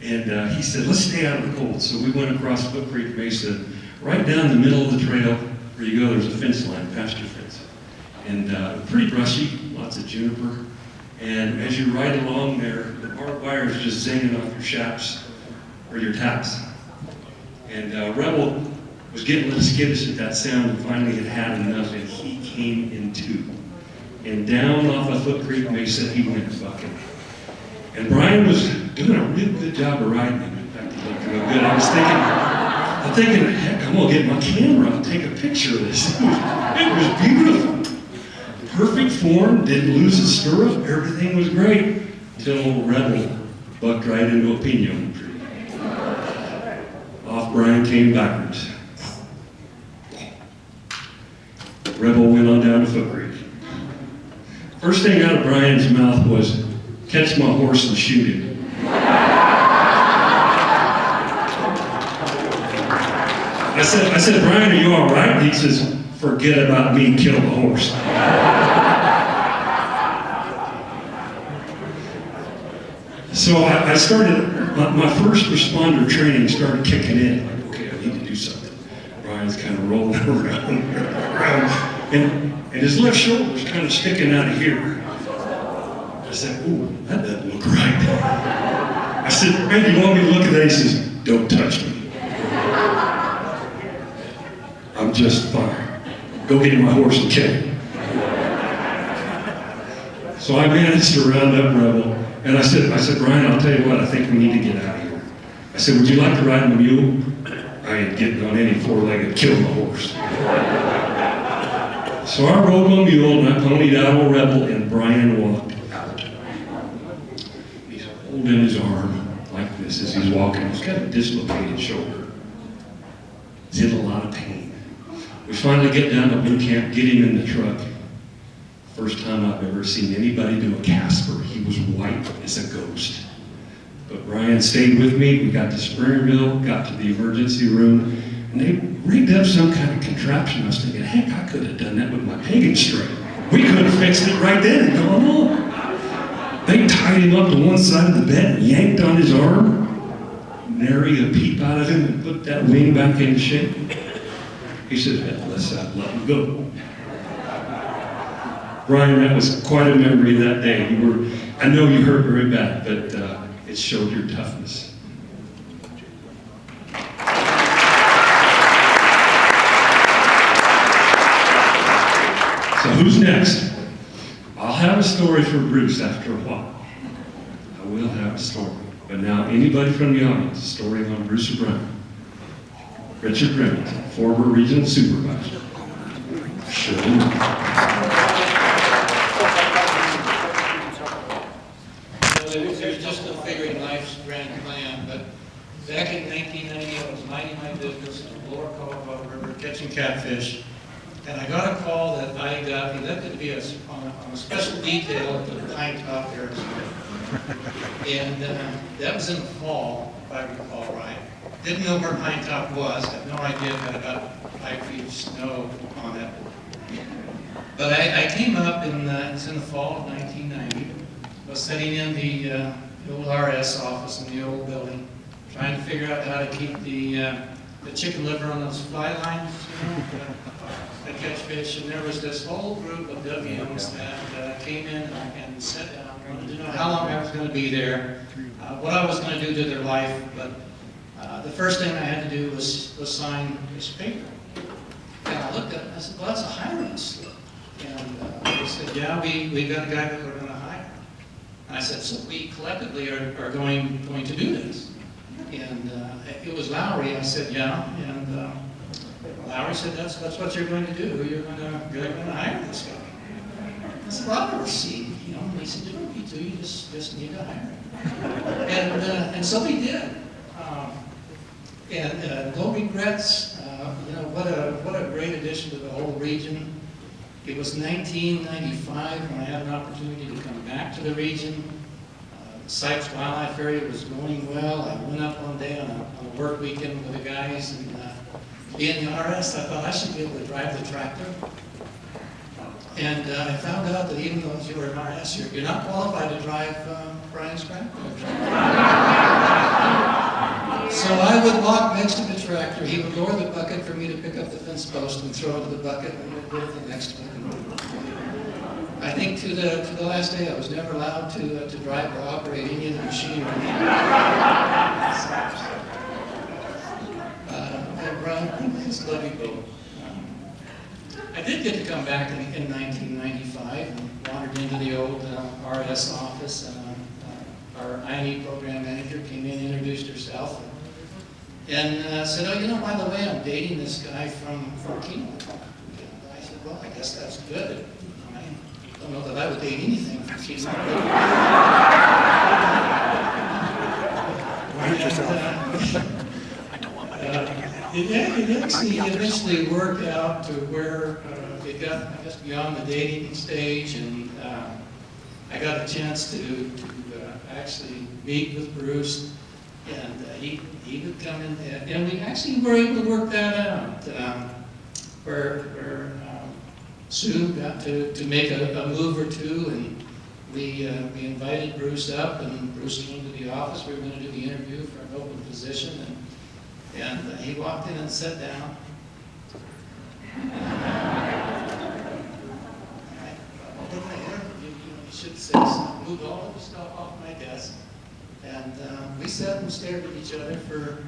And he said, let's stay out of the cold. So we went across Foot Creek Mesa, right down the middle of the trail where you go, there's a fence line, pasture fence. And pretty brushy, lots of juniper. And as you ride along there, the barbed wire is just zinging off your shafts or your taps. And Rebel was getting a little skittish at that sound and finally had had enough, and he came in two. And down off of Foot Creek Mesa, he went fucking. And Brian was doing a real good job of riding him. In fact, he looked real good. I'm thinking, heck, I'm gonna get my camera and take a picture of this. It was beautiful. Perfect form, didn't lose his stirrup, everything was great. Until Rebel bucked right into a pinon tree. Off Brian came backwards. Rebel went on down to Foot Creek. First thing out of Brian's mouth was, catch my horse and shoot him. I said, Brian, are you all right? And he says, forget about me, kill the horse. So I started, my first responder training started kicking in. Like, okay, I need to do something. Brian's kind of rolling around. And his left shoulder was kind of sticking out of here. I said, ooh, that doesn't look right. I said, man, you want me to look at that? He says, don't touch me. I'm just fine. Go get my horse and kill him. So I managed to round up Rebel. And I said, Brian, I'll tell you what, I think we need to get out of here. I said, would you like to ride my mule? I ain't getting on any four-legged kill my horse. So I rode my mule and I ponied out old Rebel, and Brian walked out. He's holding his arm like this as he's walking. He's got a dislocated shoulder. He's in a lot of pain. We finally get down to boot camp, get him in the truck. First time I've ever seen anybody do a Casper. He was white as a ghost. But Brian stayed with me. We got to Springerville, got to the emergency room, and they rigged up some kind of contraption. I was thinking, heck, I could have done that with my pagan string. We could have fixed it right then and gone on. They tied him up to one side of the bed and yanked on his arm, nary a peep out of him, and put that wing back into shape. He said, let's let him go. Brian, that was quite a memory that day. I know you hurt very bad, but it showed your toughness. So who's next? I'll have a story for Bruce after a while. I will have a story. But now, anybody from the audience, a story on Bruce O'Brien. Richard Remington, former regional supervisor. Sure. There's just a figuring life's grand plan, but back in 1990, I was minding my business in the lower Colorado River catching catfish, and I got a call that I got elected to be on a special detail at the Pinetop area. And that was in the fall, if I recall right. Didn't know where Pinetop was, had no idea, had about 5 feet of snow on it. But I came up, it's in the fall of 1990. I was sitting in the old RS office in the old building, trying to figure out how to keep the chicken liver on those fly lines, that catch fish. And there was this whole group of WMs that came in and sat down, wanted to know how long I was going to be there, what I was going to do to their life. But the first thing I had to do was sign this paper. And I looked at it and I said, well, that's a hiring slip. And they said, yeah, we got a guy that we're going to hire. And I said, so we collectively are going to do this. And it was Lowry. I said, yeah. And Lowry said, that's what you're going to do. You're going to hire this guy. I said, well, I've never seen, and he said, you don't need to. You just need to hire him. And so we did. And no regrets. What a great addition to the whole region. It was 1995 when I had an opportunity to come back to the region. The Sykes Wildlife Area was going well. I went up one day on a work weekend with the guys, and being the RS, I thought I should be able to drive the tractor. And I found out that even though you were an RS, you're not qualified to drive Brian's tractor. So I would walk next to the tractor. He would lower the bucket for me to pick up the fence post and throw it to the bucket, and we'd go to the next one. I think to the last day, I was never allowed to drive or operate any of the machinery. Just love you both. I did get to come back in 1995 and wandered into the old RS office, and our INE program manager came in and introduced herself and said, "Oh, you know, by the way, I'm dating this guy from Keno." I said, "Well, I guess that's good. I don't know that I would date anything from Keno." It actually eventually worked out to where it got, I guess, beyond the dating stage, and I got a chance to actually meet with Bruce, and he would come in, and we actually were able to work that out, where Sue got to make a move or two, and we invited Bruce up, and Bruce came to the office. We were going to do the interview for an open position, and he walked in and sat down. You should say something. Moved all of the stuff off my desk, and we sat and stared at each other for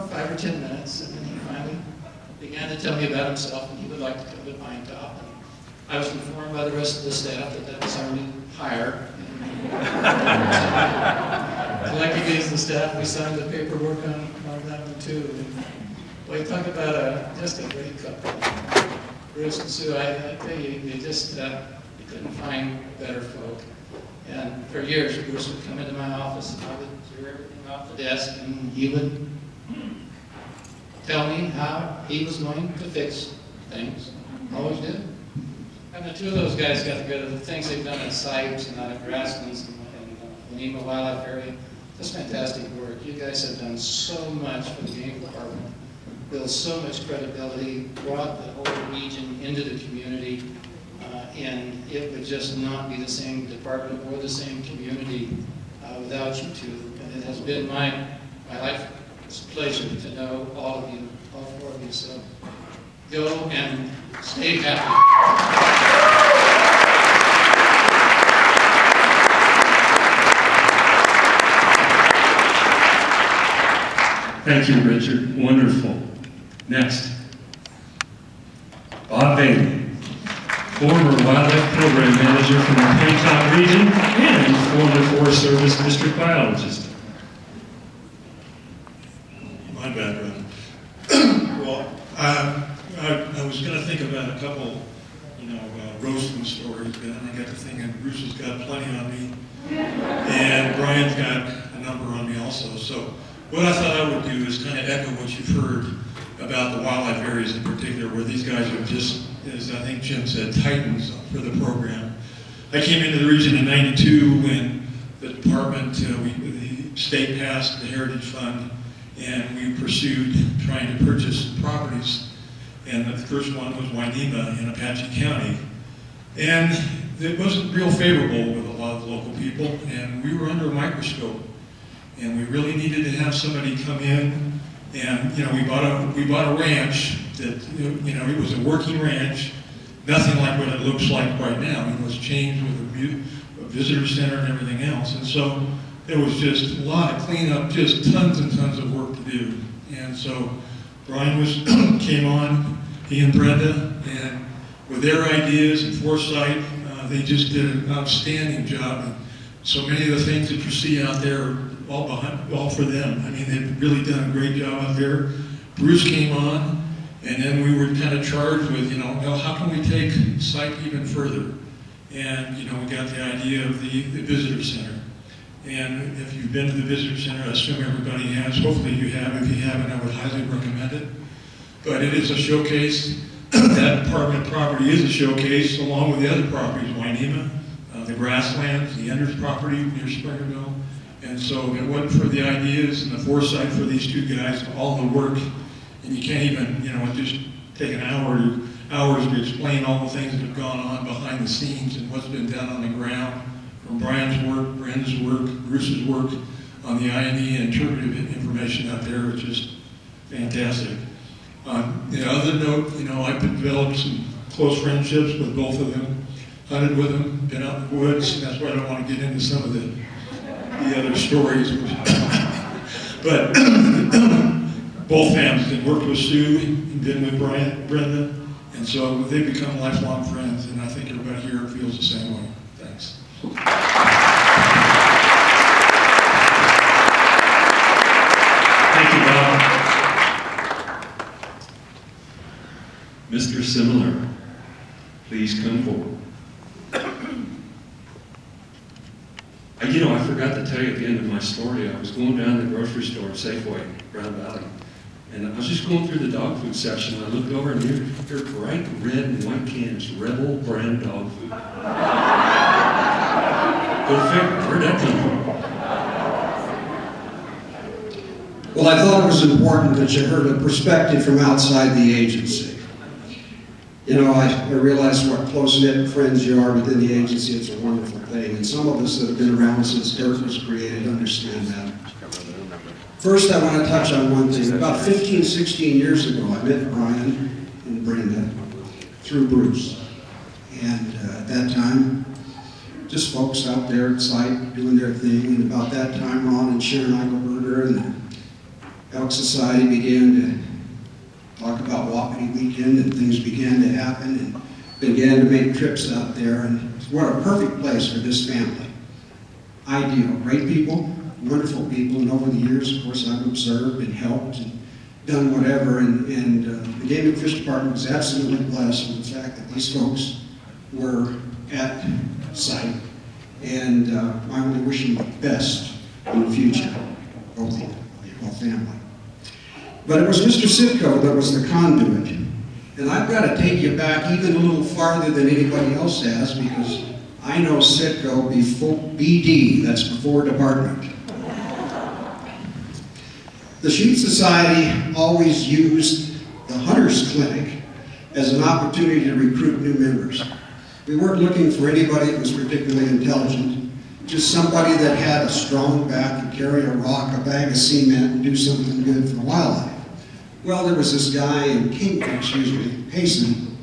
5 or 10 minutes, and then he finally began to tell me about himself, and he would like to come to Pinetop. And I was informed by the rest of the staff that was our new hire. Collectively as the staff, we signed the paperwork on that one too. And boy, talk about just a great couple. Bruce and Sue, I tell you, you just you couldn't find better folk. And for years, Bruce would come into my office, and I would clear everything off the desk, and he would tell me how he was going to fix things. Always did. And the two of those guys got together, the things they've done at Sipes and out at Grasslands and Lima Wildlife Area. Just fantastic work. You guys have done so much for the game department, built so much credibility, brought the whole region into the community, and it would just not be the same department or the same community without you two. And it has been my life's pleasure to know all of you, all four of you. So go and stay happy. Thank you, Richard. Wonderful. Next, Bob Bailey, former Wildlife Program Manager from the Pinetop region and former Forest Service District Biologist. My background. Well, I was going to think about a couple, roasting stories, but then I got to thinking Bruce has got plenty on me, and Brian's got a number on me also. So what I thought I would do is kind of echo what you've heard about the wildlife areas in particular, where these guys are just, as I think Jim said, titans for the program. I came into the region in '92 when the department, the state passed the Heritage Fund, and we pursued trying to purchase properties. And the first one was Wainema in Apache County. And it wasn't real favorable with a lot of local people, and we were under a microscope. And we really needed to have somebody come in, and we bought a ranch that it was a working ranch, nothing like what it looks like right now. It was changed with a visitor center and everything else, and so there was just a lot of cleanup, just tons and tons of work to do. And so Brian came on, he and Brenda, and with their ideas and foresight, they just did an outstanding job. And so many of the things that you see out there all for them. I mean, they've really done a great job out there. Bruce came on, and then we were kind of charged with, how can we take SIPE even further? And, we got the idea of the visitor center. And if you've been to the visitor center, I assume everybody has. Hopefully you have. If you haven't, I would highly recommend it. But it is a showcase. That apartment property is a showcase, along with the other properties, Wainema, the Grasslands, the Enders property near Springerville. And so if it wasn't for the ideas and the foresight for these two guys, all the work, and you can't even, just take an hours to explain all the things that have gone on behind the scenes and what's been done on the ground, from Brian's work, Brenda's work, Bruce's work. on the INE and interpretive information out there, which is fantastic. On the other note, I've developed some close friendships with both of them, hunted with them, been out in the woods. That's why I don't want to get into some of the other stories. But both families had worked with Sue and been with Brenda, and so they've become lifelong friends, and I think everybody here feels the same way. Thanks. Thank you, Bob. Mr. Similar, please come forward. I forgot to tell you at the end of my story, I was going down the grocery store, Safeway, Grand Valley, and I was just going through the dog food section, and I looked over and there are bright red and white cans, Rebel brand dog food. Go figure, where'd that come from? Well, I thought it was important that you heard a perspective from outside the agency. I realize what close-knit friends you are within the agency. It's a wonderful thing. And some of us that have been around since DIRT was created understand that. First, I want to touch on one thing. About 15, 16 years ago, I met Brian and Brenda through Bruce. And at that time, just folks out there at site doing their thing. And about that time, Ron and Sharon Eichelberger and the Elk Society began to talk about Wapiti Weekend, and things began to happen and began to make trips out there. And what a perfect place for this family. Ideal, great people, wonderful people, and over the years, of course, I've observed and helped and done whatever, and the Game and Fish Department was absolutely blessed with the fact that these folks were at site, and I only wish them the best in the future, both of them, the whole family. But it was Mr. Sitko that was the conduit. And I've got to take you back even a little farther than anybody else has, because I know Sitko before BD, that's before department. The Sheep Society always used the Hunters Clinic as an opportunity to recruit new members. We weren't looking for anybody that was particularly intelligent, just somebody that had a strong back and carry a rock, a bag of cement, and do something good for wildlife. Well, there was this guy in Payson,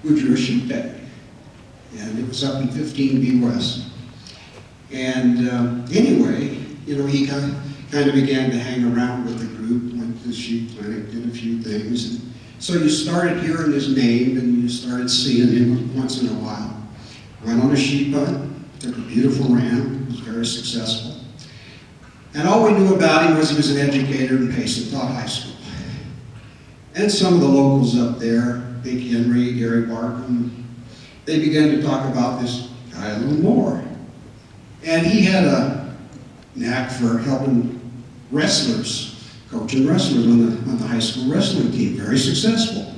who drew a sheep tag. And it was up in 15B West. And anyway, he kind of began to hang around with the group, went to the sheep clinic, did a few things. And so you started hearing his name, and you started seeing him once in a while. Went on a sheep hunt, took a beautiful ram, was very successful. And all we knew about him was he was an educator in Payson, taught high school. And some of the locals up there, Big Henry, Gary Barkham, they began to talk about this guy a little more. And he had a knack for helping wrestlers, coaching wrestlers on the high school wrestling team, very successful.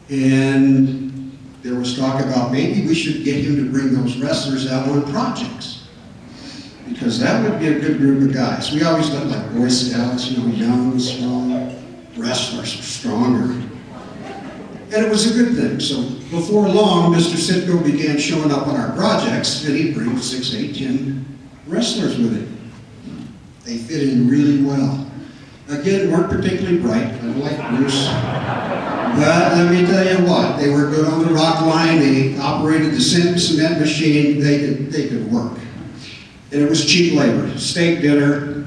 And there was talk about maybe we should get him to bring those wrestlers out on projects, because that would be a good group of guys. We always looked like Boy Scouts, young, strong wrestlers, stronger. And it was a good thing. So before long, Mr. Sitko began showing up on our projects, and he'd bring 6, 8, 10 wrestlers with him. They fit in really well. Again, weren't particularly bright, like Bruce. But let me tell you what, they were good on the rock line. They operated the cement machine. They could work. And it was cheap labor. Steak dinner.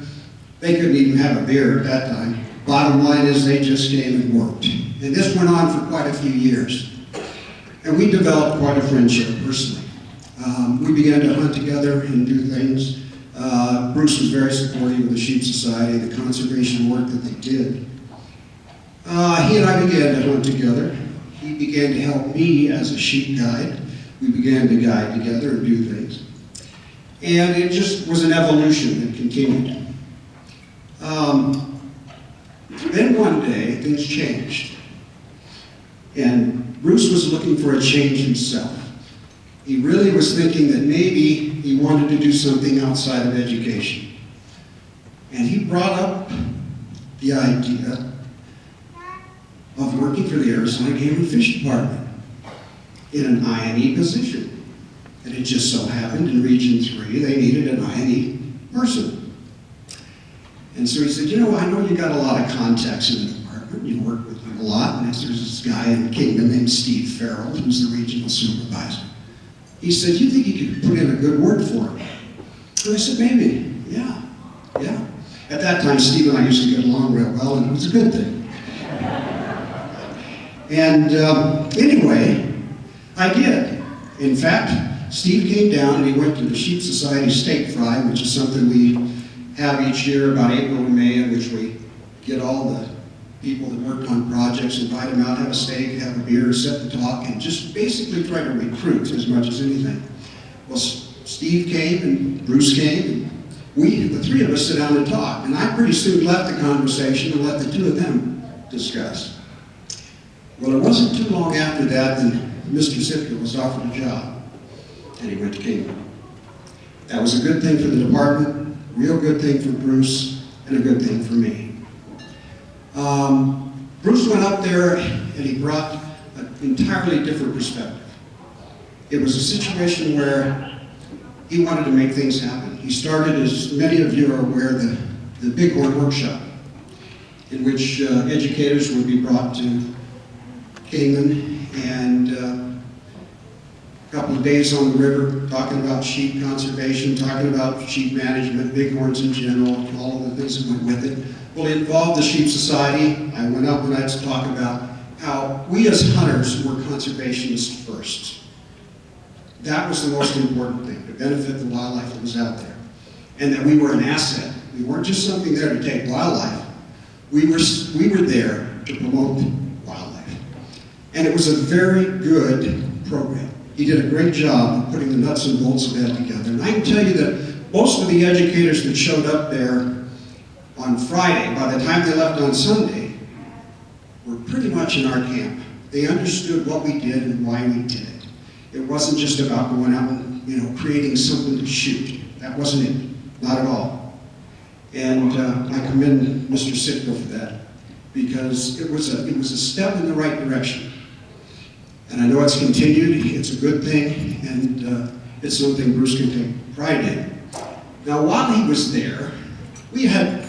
They couldn't even have a beer at that time. Bottom line is they just came and worked. And this went on for quite a few years. And we developed quite a friendship personally. We began to hunt together and do things. Bruce was very supportive of the Sheep Society, the conservation work that they did. He and I began to hunt together. He began to help me as a sheep guide. We began to guide together and do things. And it just was an evolution that continued. Then one day, things changed. And Bruce was looking for a change himself. He really was thinking that maybe he wanted to do something outside of education. And he brought up the idea of working for the Arizona Game and Fish Department in an INE position. And it just so happened in Region 3 they needed an INE person. And so he said, you know, I know you got a lot of contacts in the department. You work with them a lot. And there's this guy in Kingman named Steve Farrell, who's the regional supervisor. He said, you think you could put in a good word for him? And I said, maybe, yeah. At that time, Steve and I used to get along real well, and it was a good thing. And anyway, I did. In fact, Steve came down and he went to the Sheep Society Steak Fry, which is something we have each year about April and May, in which we get all the people that worked on projects, invite them out, have a steak, have a beer, sit and talk, and just basically try to recruit as much as anything. Well, Steve came and Bruce came, and we, the three of us, sit down and talk. And I pretty soon left the conversation and let the two of them discuss. Well, it wasn't too long after that that Mr. Sitka was offered a job, and he went to Kingman. That was a good thing for the department, a real good thing for Bruce, and a good thing for me. Bruce went up there and he brought an entirely different perspective. It was a situation where he wanted to make things happen. He started, as many of you are aware, the Bighorn Workshop, in which educators would be brought to Kingman and a couple of days on the river talking about sheep conservation, talking about sheep management, bighorns in general, all of the things that went with it. Well, it involved the Sheep Society. I went up and I had to talk about how we as hunters were conservationists first. That was the most important thing, to benefit the wildlife that was out there. And that we were an asset. We weren't just something there to take wildlife. We were there to promote wildlife. And it was a very good program. He did a great job of putting the nuts and bolts of that together. And I can tell you that most of the educators that showed up there on Friday, by the time they left on Sunday, were pretty much in our camp. They understood what we did and why we did it. It wasn't just about going out and creating something to shoot. That wasn't it, not at all. And I commend Mr. Sitka for that, because it was a step in the right direction. And I know it's continued, it's a good thing, and it's something Bruce can take pride in. Now, while he was there, we had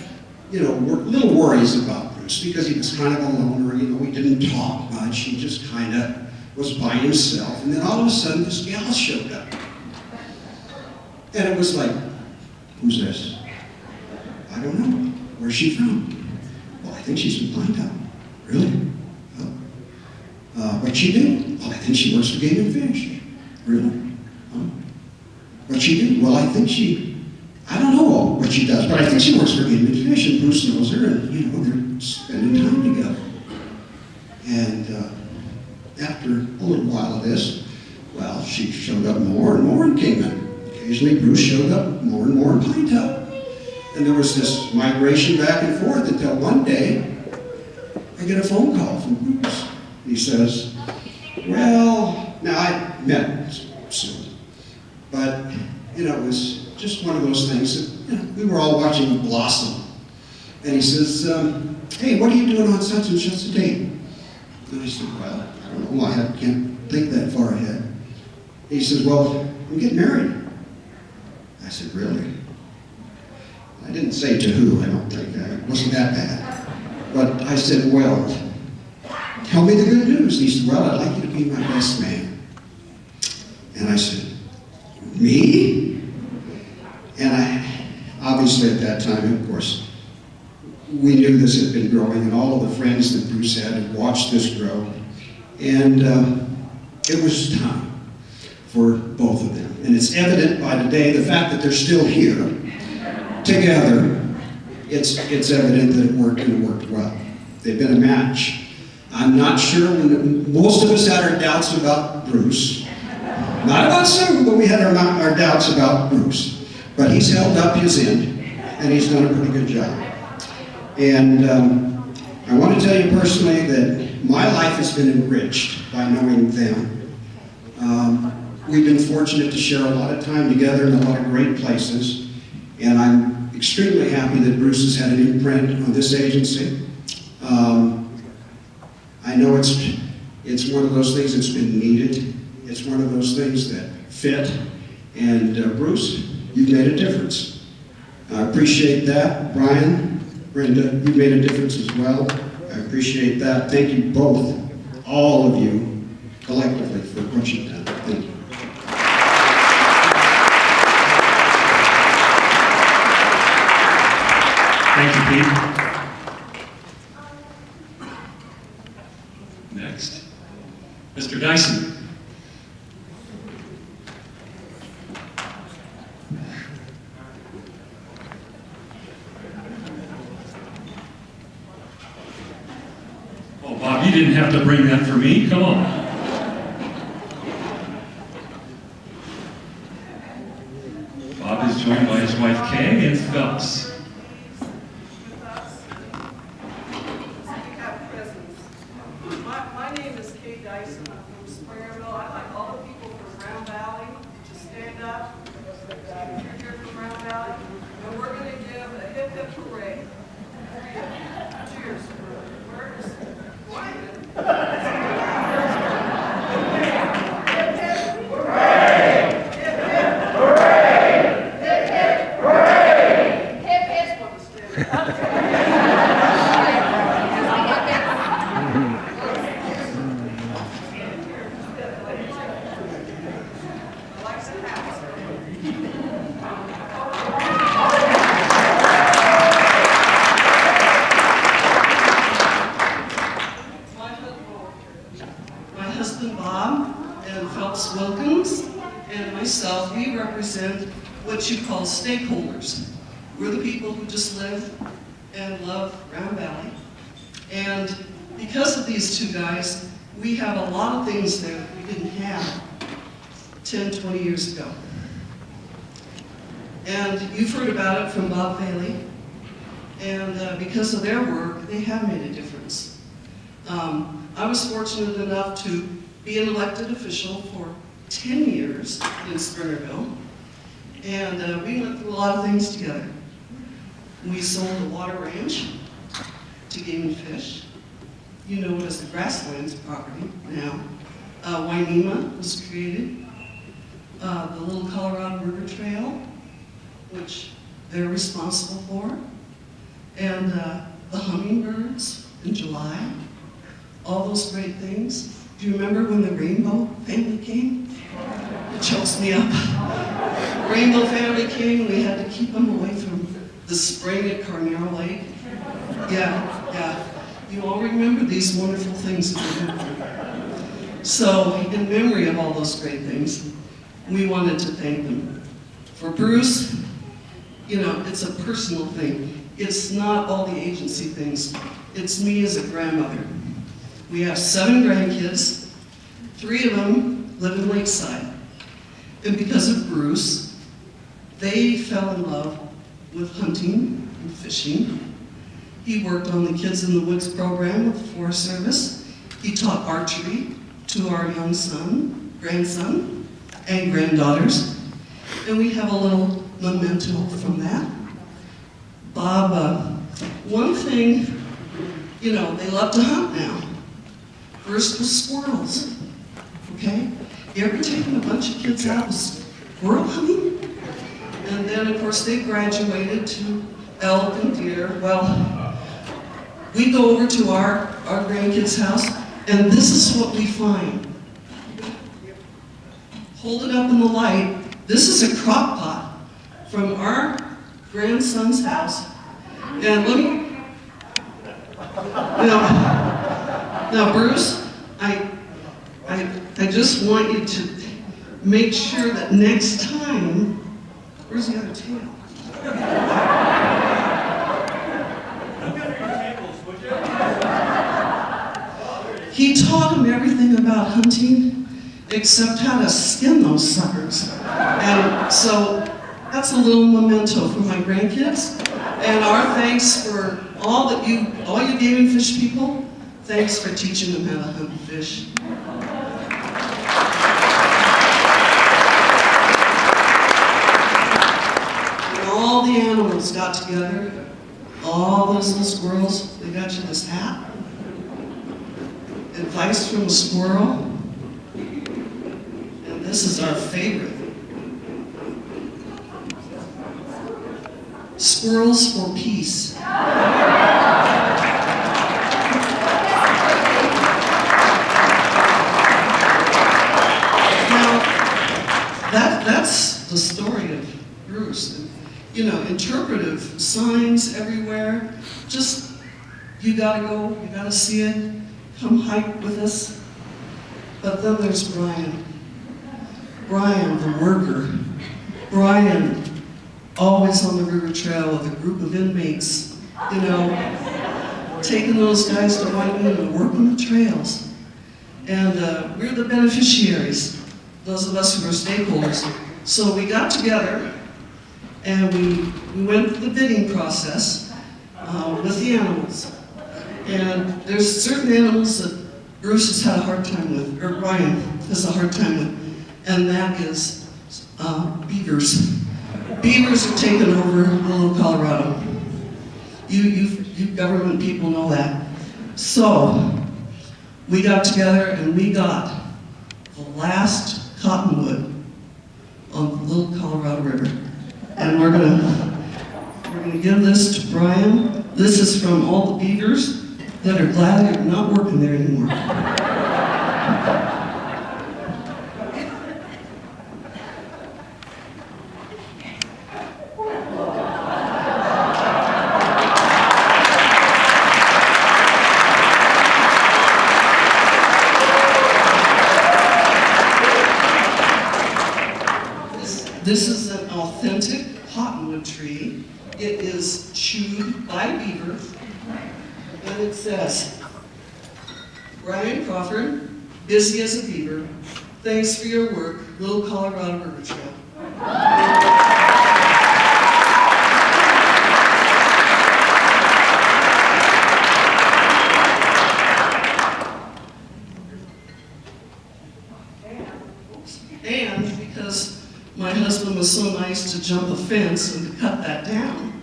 little worries about Bruce, because he was kind of a loner, he didn't talk much, he just kind of was by himself. And then all of a sudden, this gal showed up. And it was like, who's this? I don't know. Where's she from? Well, I think she's from Pinetop. Really? Oh. What'd she do? Well, I think she works for Game and Fish. Really? Oh. What'd she do? Well, I don't know what she does, but I think she works for Game and Fish, and Bruce knows her, and they're spending time together. And after a little while of this, well, she showed up more and more in Kingman. Occasionally, Bruce showed up more and more in Pinetop. And there was this migration back and forth until one day, I get a phone call from Bruce. He says, well, now I met him soon, but, it was just one of those things that, we were all watching blossom. And he says, hey, what are you doing on such and such a date? And I said, well, I don't know, I can't think that far ahead. He says, well, I'm getting married. I said, really? I didn't say to who, I don't think. It wasn't that bad. But I said, well, tell me the good news. And he said, well, I'd like you to be my best man. And I said, me? And obviously at that time, of course, we knew this had been growing, and all of the friends that Bruce had watched this grow. And it was time for both of them. And it's evident by today, the fact that they're still here together, it's evident that it worked, and it worked well. They've been a match. I'm not sure, most of us had our doubts about Bruce. Not about some, but we had our doubts about Bruce. But he's held up his end, and he's done a pretty good job. And I want to tell you personally that my life has been enriched by knowing them. We've been fortunate to share a lot of time together in a lot of great places, and I'm extremely happy that Bruce has had an imprint on this agency. I know it's one of those things that's been needed. It's one of those things that fit, and Bruce, you've made a difference. I appreciate that. Brian, Brenda, you made a difference as well. I appreciate that. Thank you both, all of you, collectively, for what you've done. Thank you. Thank you, Pete. Next, Mr. Dyson. Oh, Bob, you didn't have to bring that for me. Come on. Bob is joined by his wife, Kay, and Phelps. My name is Kay Dyson. I'm from Springerville. I'd like all the people from Round Valley to stand up. If you're here from Round Valley, and we're going to give a hip hip hooray. Cheers. Where is Ryan? My husband Bob and Phelps Wilkins and myself, we represent what you call stakeholders. We're the people who just live and love Round Valley. And because of these two guys, we have a lot of things that we didn't have 10, 20 years ago. And you've heard about it from Bob Bailey. And because of their work, they have made a difference. I was fortunate enough to be an elected official for 10 years in Springerville. And we went through a lot of things together. We sold the water ranch to Game and Fish. You know it as the Grasslands property now. Wainema was created. The Little Colorado River Trail, which they're responsible for. And the hummingbirds in July. All those great things. Do you remember when the Rainbow family came? It chokes me up. Rainbow family came, we had to keep them away from the spring at Carnero Lake. Yeah. You all remember these wonderful things that we did. So, in memory of all those great things, we wanted to thank them. For Bruce, you know, it's a personal thing. It's not all the agency things. It's me as a grandmother. We have 7 grandkids. 3 of them live in Lakeside. And because of Bruce, they fell in love with hunting and fishing. He worked on the Kids in the Woods program with the Forest Service. He taught archery to our young son, grandson, and granddaughters. And we have a little memento from that. Bob, one thing, you know, they love to hunt now. First was squirrels, okay? You ever taken a bunch of kids out with squirrel hunting? And then, of course, they graduated to elk and deer. Well, we go over to our grandkids' house, and this is what we find. Hold it up in the light. This is a crock pot from our grandson's house. And let me, now Bruce, I just want you to make sure that next time, where's the other tail? He taught him everything about hunting except how to skin those suckers. And so that's a little memento for my grandkids. And our thanks for all you Game and Fish people. Thanks for teaching them how to hunt and fish. And all the animals got together, all those little squirrels, they got you this hat. Advice from a squirrel. And this is our favorite. Squirrels for peace. that's the story of Bruce. You know, interpretive signs everywhere. Just, you gotta go, you gotta see it, come hike with us. But then there's Brian. Brian, the worker. Brian, always on the river trail with a group of inmates, you know, taking those guys to Wyoming and working the trails. And we're the beneficiaries, those of us who are stakeholders. So we got together and we went through the bidding process with the animals. And there's certain animals that Bruce has had a hard time with, or Brian has a hard time with, and that is beavers. Beavers have taken over Little Colorado. You government people know that. So we got together and we got the last cottonwood on the Little Colorado River. And we're gonna give this to Brian. This is from all the beavers that are glad they're not working there anymore. This is an authentic cottonwood tree. It is chewed by beaver, and it says, Brian Crawford, busy as a beaver, thanks for your work, Little Colorado River Trail. And because my husband was so nice to jump a fence and to cut that down,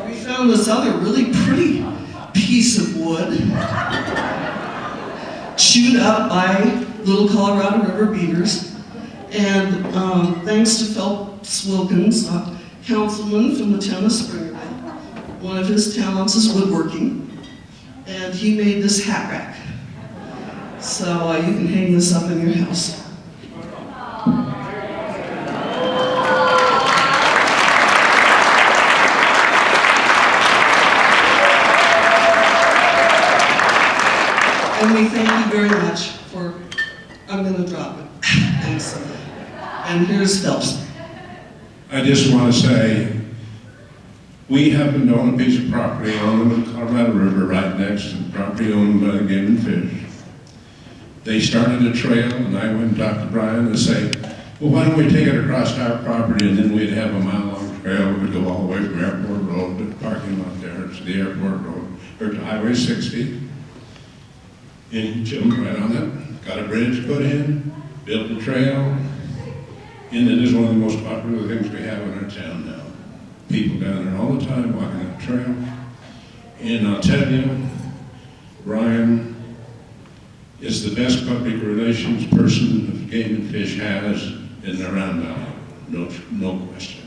we found this other really pretty piece of wood chewed up by Little Colorado River beavers. And thanks to Phelps Wilkins, a councilman from the town of Springerville, one of his talents is woodworking, and he made this hat rack. So you can hang this up in your house. And we thank you very much for, I'm going to drop it. Thanks. And here's Phelps. I just want to say, we happen to own a piece of property on the Colorado River right next to the property owned by the Game and Fish. They started a trail, and I went and talked to Brian and say, well, why don't we take it across our property, and then we'd have a mile-long trail that would go all the way from Airport Road to the parking lot there to the Airport Road, or to Highway 60. And jumped right on it, got a bridge put in, built a trail, and it is one of the most popular things we have in our town now. People down there all the time walking that trail. And I'll tell you, Brian is the best public relations person that Game and Fish has in the Round Valley, no question.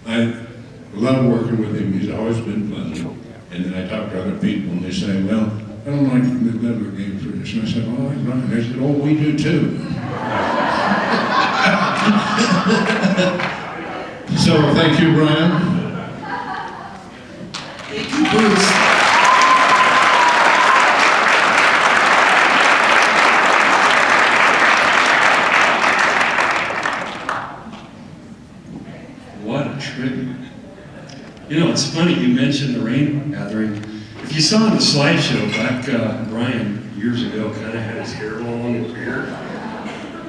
I love working with him, he's always been pleasant. And then I talk to other people and they say, well, I don't like the level of Game and Fish. And I said, well, right. They said, oh, we do too. So thank you, Brian. Thank you, Bruce. What a tribute. You know, it's funny, you mentioned the rainbow gathering. If you saw in the slideshow back, Brian, years ago, kind of had his hair long and beard.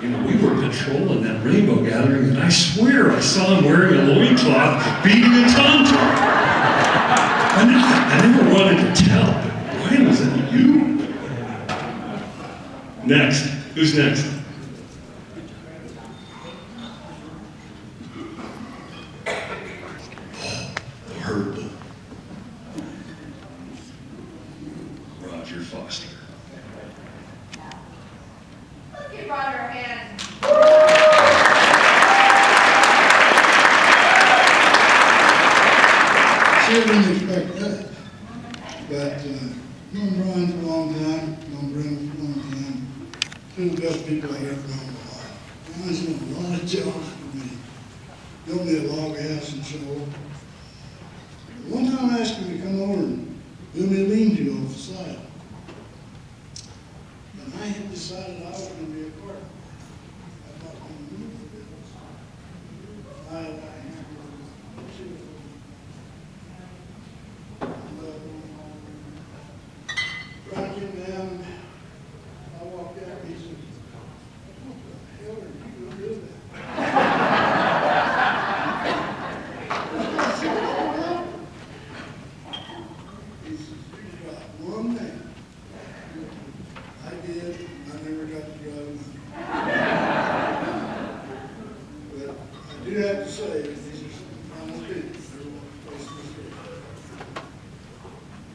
You know, we were patrolling that rainbow gathering, and I swear I saw him wearing a loincloth, beating a tom-tom. I never wanted to tell, but Brian, was that you? Next. Who's next? Roger Foster. Let's give Roger a hand. Sure didn't expect that, but known Brian for a long time, known Brenda for a long time. Two of the best people I ever known in my life. Mine's done a lot of jobs for me. Built me a log house and so on. One time I asked him to come over and build me a lean-to off the side. And I had decided I was going to be a carpenter. I thought, I'm going to do this. Brought him down. I walked out and he said, "What the hell are you going to do that?" I said, "All right." He says, "You got one man." I did. I never got to drive one. But I do have to say, these are some final people. They're supposed to be.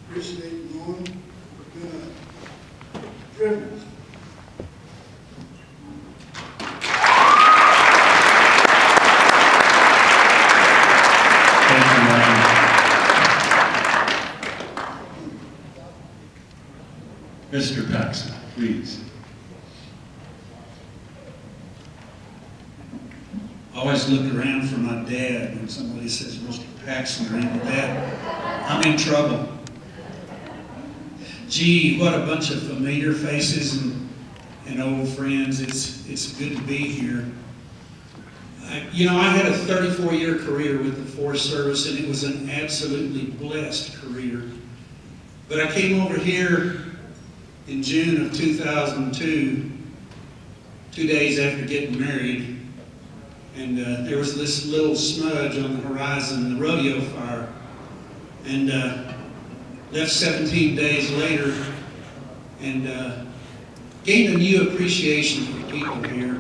Appreciate knowing it's been a privilege. Thank you, Ryan. Mr. Paxson, please. I always look around for my dad when somebody says Mr. Paxson or any of that. I'm in trouble. Gee, what a bunch of familiar faces and old friends. It's good to be here. I had a 34-year career with the Forest Service, and it was an absolutely blessed career. But I came over here in June of 2002, 2 days after getting married, and there was this little smudge on the horizon, the rodeo fire, and left 17 days later, and gained a new appreciation for the people here.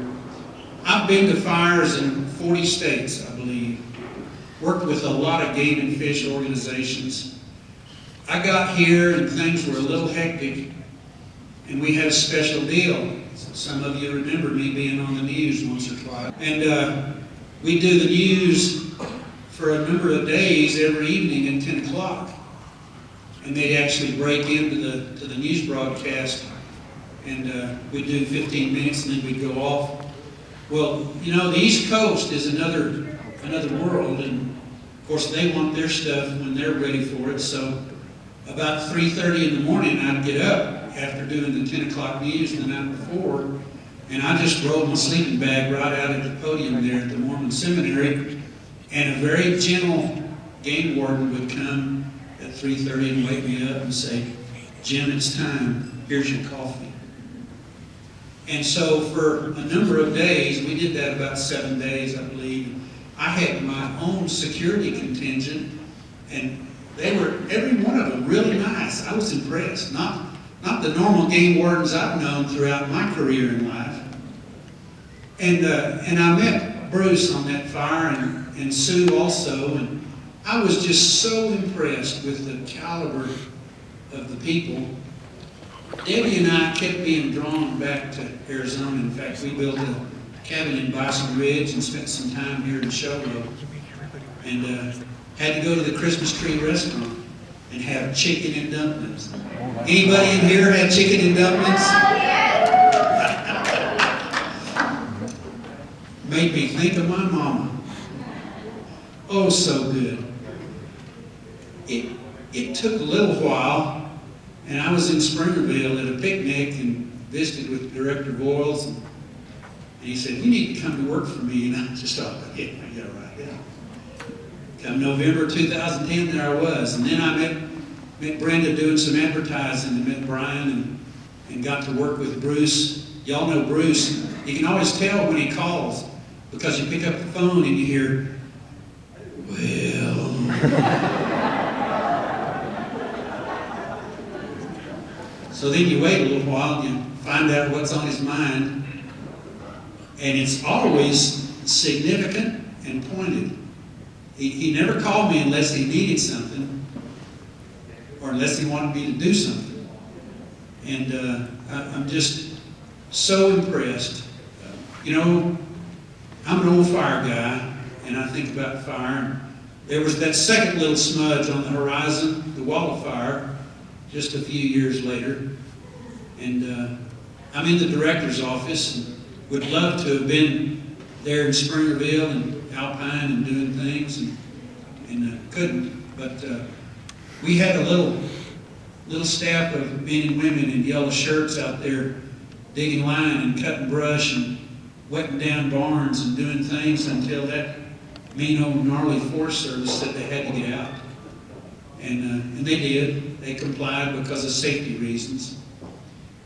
I've been to fires in 40 states, I believe. Worked with a lot of game and fish organizations. I got here and things were a little hectic, and we had a special deal. Some of you remember me being on the news once or twice. And we do the news for a number of days every evening at 10 o'clock. And they'd actually break into the news broadcast, and we'd do 15 minutes and then we'd go off. Well, the East Coast is another world, and of course they want their stuff when they're ready for it. So about 3:30 in the morning, I'd get up after doing the 10 o'clock news the night before, and I just rolled my sleeping bag right out at the podium there at the Mormon Seminary, and a very gentle game warden would come at 3:30 and wake me up and say, "Jim, it's time. Here's your coffee." And so for a number of days, we did that about 7 days, I believe. I had my own security contingent, and they were, every one of them, really nice. I was impressed. Not the normal game wardens I've known throughout my career in life. And I met Bruce on that fire, and Sue also, and I was just so impressed with the caliber of the people. Debbie and I kept being drawn back to Arizona. In fact, we built a cabin in Bison Ridge and spent some time here in Sholo. And had to go to the Christmas Tree restaurant and have chicken and dumplings. Anybody in here had chicken and dumplings? Made me think of my mama. Oh, so good. It took a little while, and I was in Springerville at a picnic and visited with Director Boyles, and he said, "You need to come to work for me." And I just thought, yeah, right, yeah. Come November 2010, there I was. And then I met Brenda doing some advertising, and met Brian, and got to work with Bruce. Y'all know Bruce. You can always tell when he calls, because you pick up the phone and you hear, "Well." So then you wait a little while and you find out what's on his mind. And it's always significant and pointed. He never called me unless he needed something or unless he wanted me to do something. And I'm just so impressed. I'm an old fire guy, and I think about fire. There was that second little smudge on the horizon, the wall of fire, just a few years later. And I'm in the director's office, would love to have been there in Springerville and Alpine and doing things, and couldn't. But we had a little staff of men and women in yellow shirts out there digging line and cutting brush and wetting down barns and doing things until that mean old gnarly Forest Service said they had to get out. And they did. They complied because of safety reasons.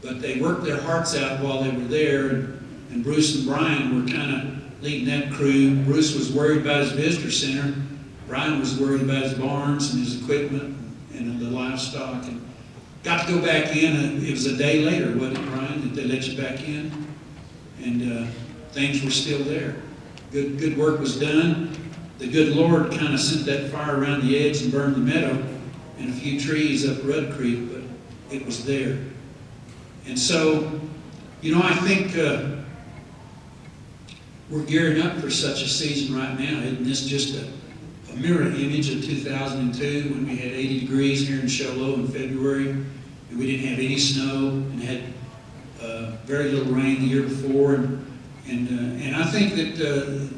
But they worked their hearts out while they were there, and Bruce and Brian were kind of leading that crew. Bruce was worried about his visitor center. Brian was worried about his barns and his equipment and the livestock. And got to go back in. It was a day later, wasn't it, Brian, that they let you back in? And things were still there. Good work was done. The good Lord kind of sent that fire around the edge and burned the meadow and a few trees up Rudd Creek, but it was there. And so, you know, I think we're gearing up for such a season right now. Isn't this just a mirror image of 2002 when we had 80 degrees here in Show Low in February, and we didn't have any snow and had very little rain the year before. And I think that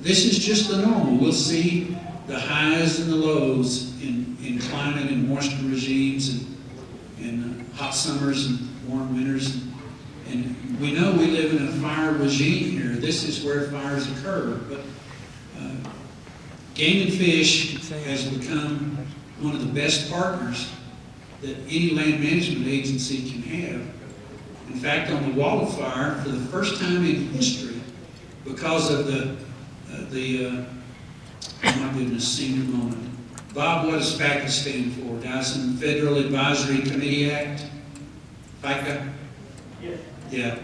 this is just the normal. We'll see the highs and the lows in climate and moisture regimes and hot summers and warm winters. And we know we live in a fire regime here. This is where fires occur. But Game and Fish has become one of the best partners that any land management agency can have. In fact, on the Wall of Fire, for the first time in history, because of the oh my goodness, senior moment. Bob, what does FACA stand for? Dyson Federal Advisory Committee Act? FACA? Yes. Yeah.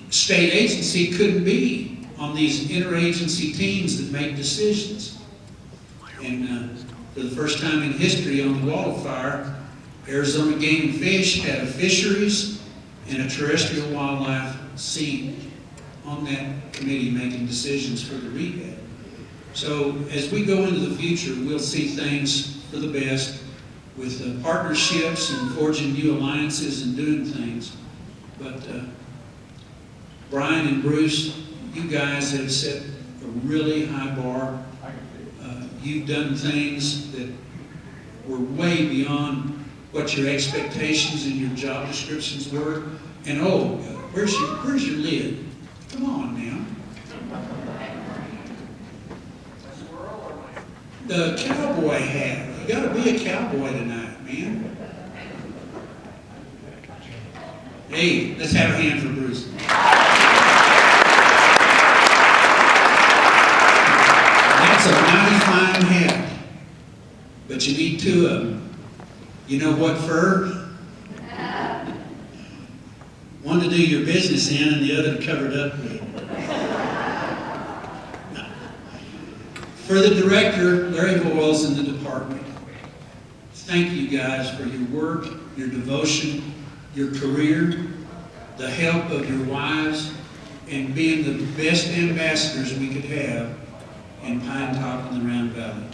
State agency couldn't be on these interagency teams that make decisions. And for the first time in history on the Wall of Fire, Arizona Game and Fish had a fisheries and a terrestrial wildlife seat on that committee making decisions for the rehab. So as we go into the future, we'll see things for the best with partnerships and forging new alliances and doing things. But Brian and Bruce, you guys have set a really high bar. You've done things that were way beyond what your expectations and your job descriptions were. And oh, where's your lid? Come on now. The cowboy hat. You gotta be a cowboy tonight, man. Hey, let's have a hand for Bruce. That's a mighty fine hat, but you need two of them. You know what fur? One to do your business in and the other to cover it up with. For the director, Larry Boyles, and the department, thank you guys for your work, your devotion, your career, the help of your wives, and being the best ambassadors we could have in Pinetop and the Round Valley.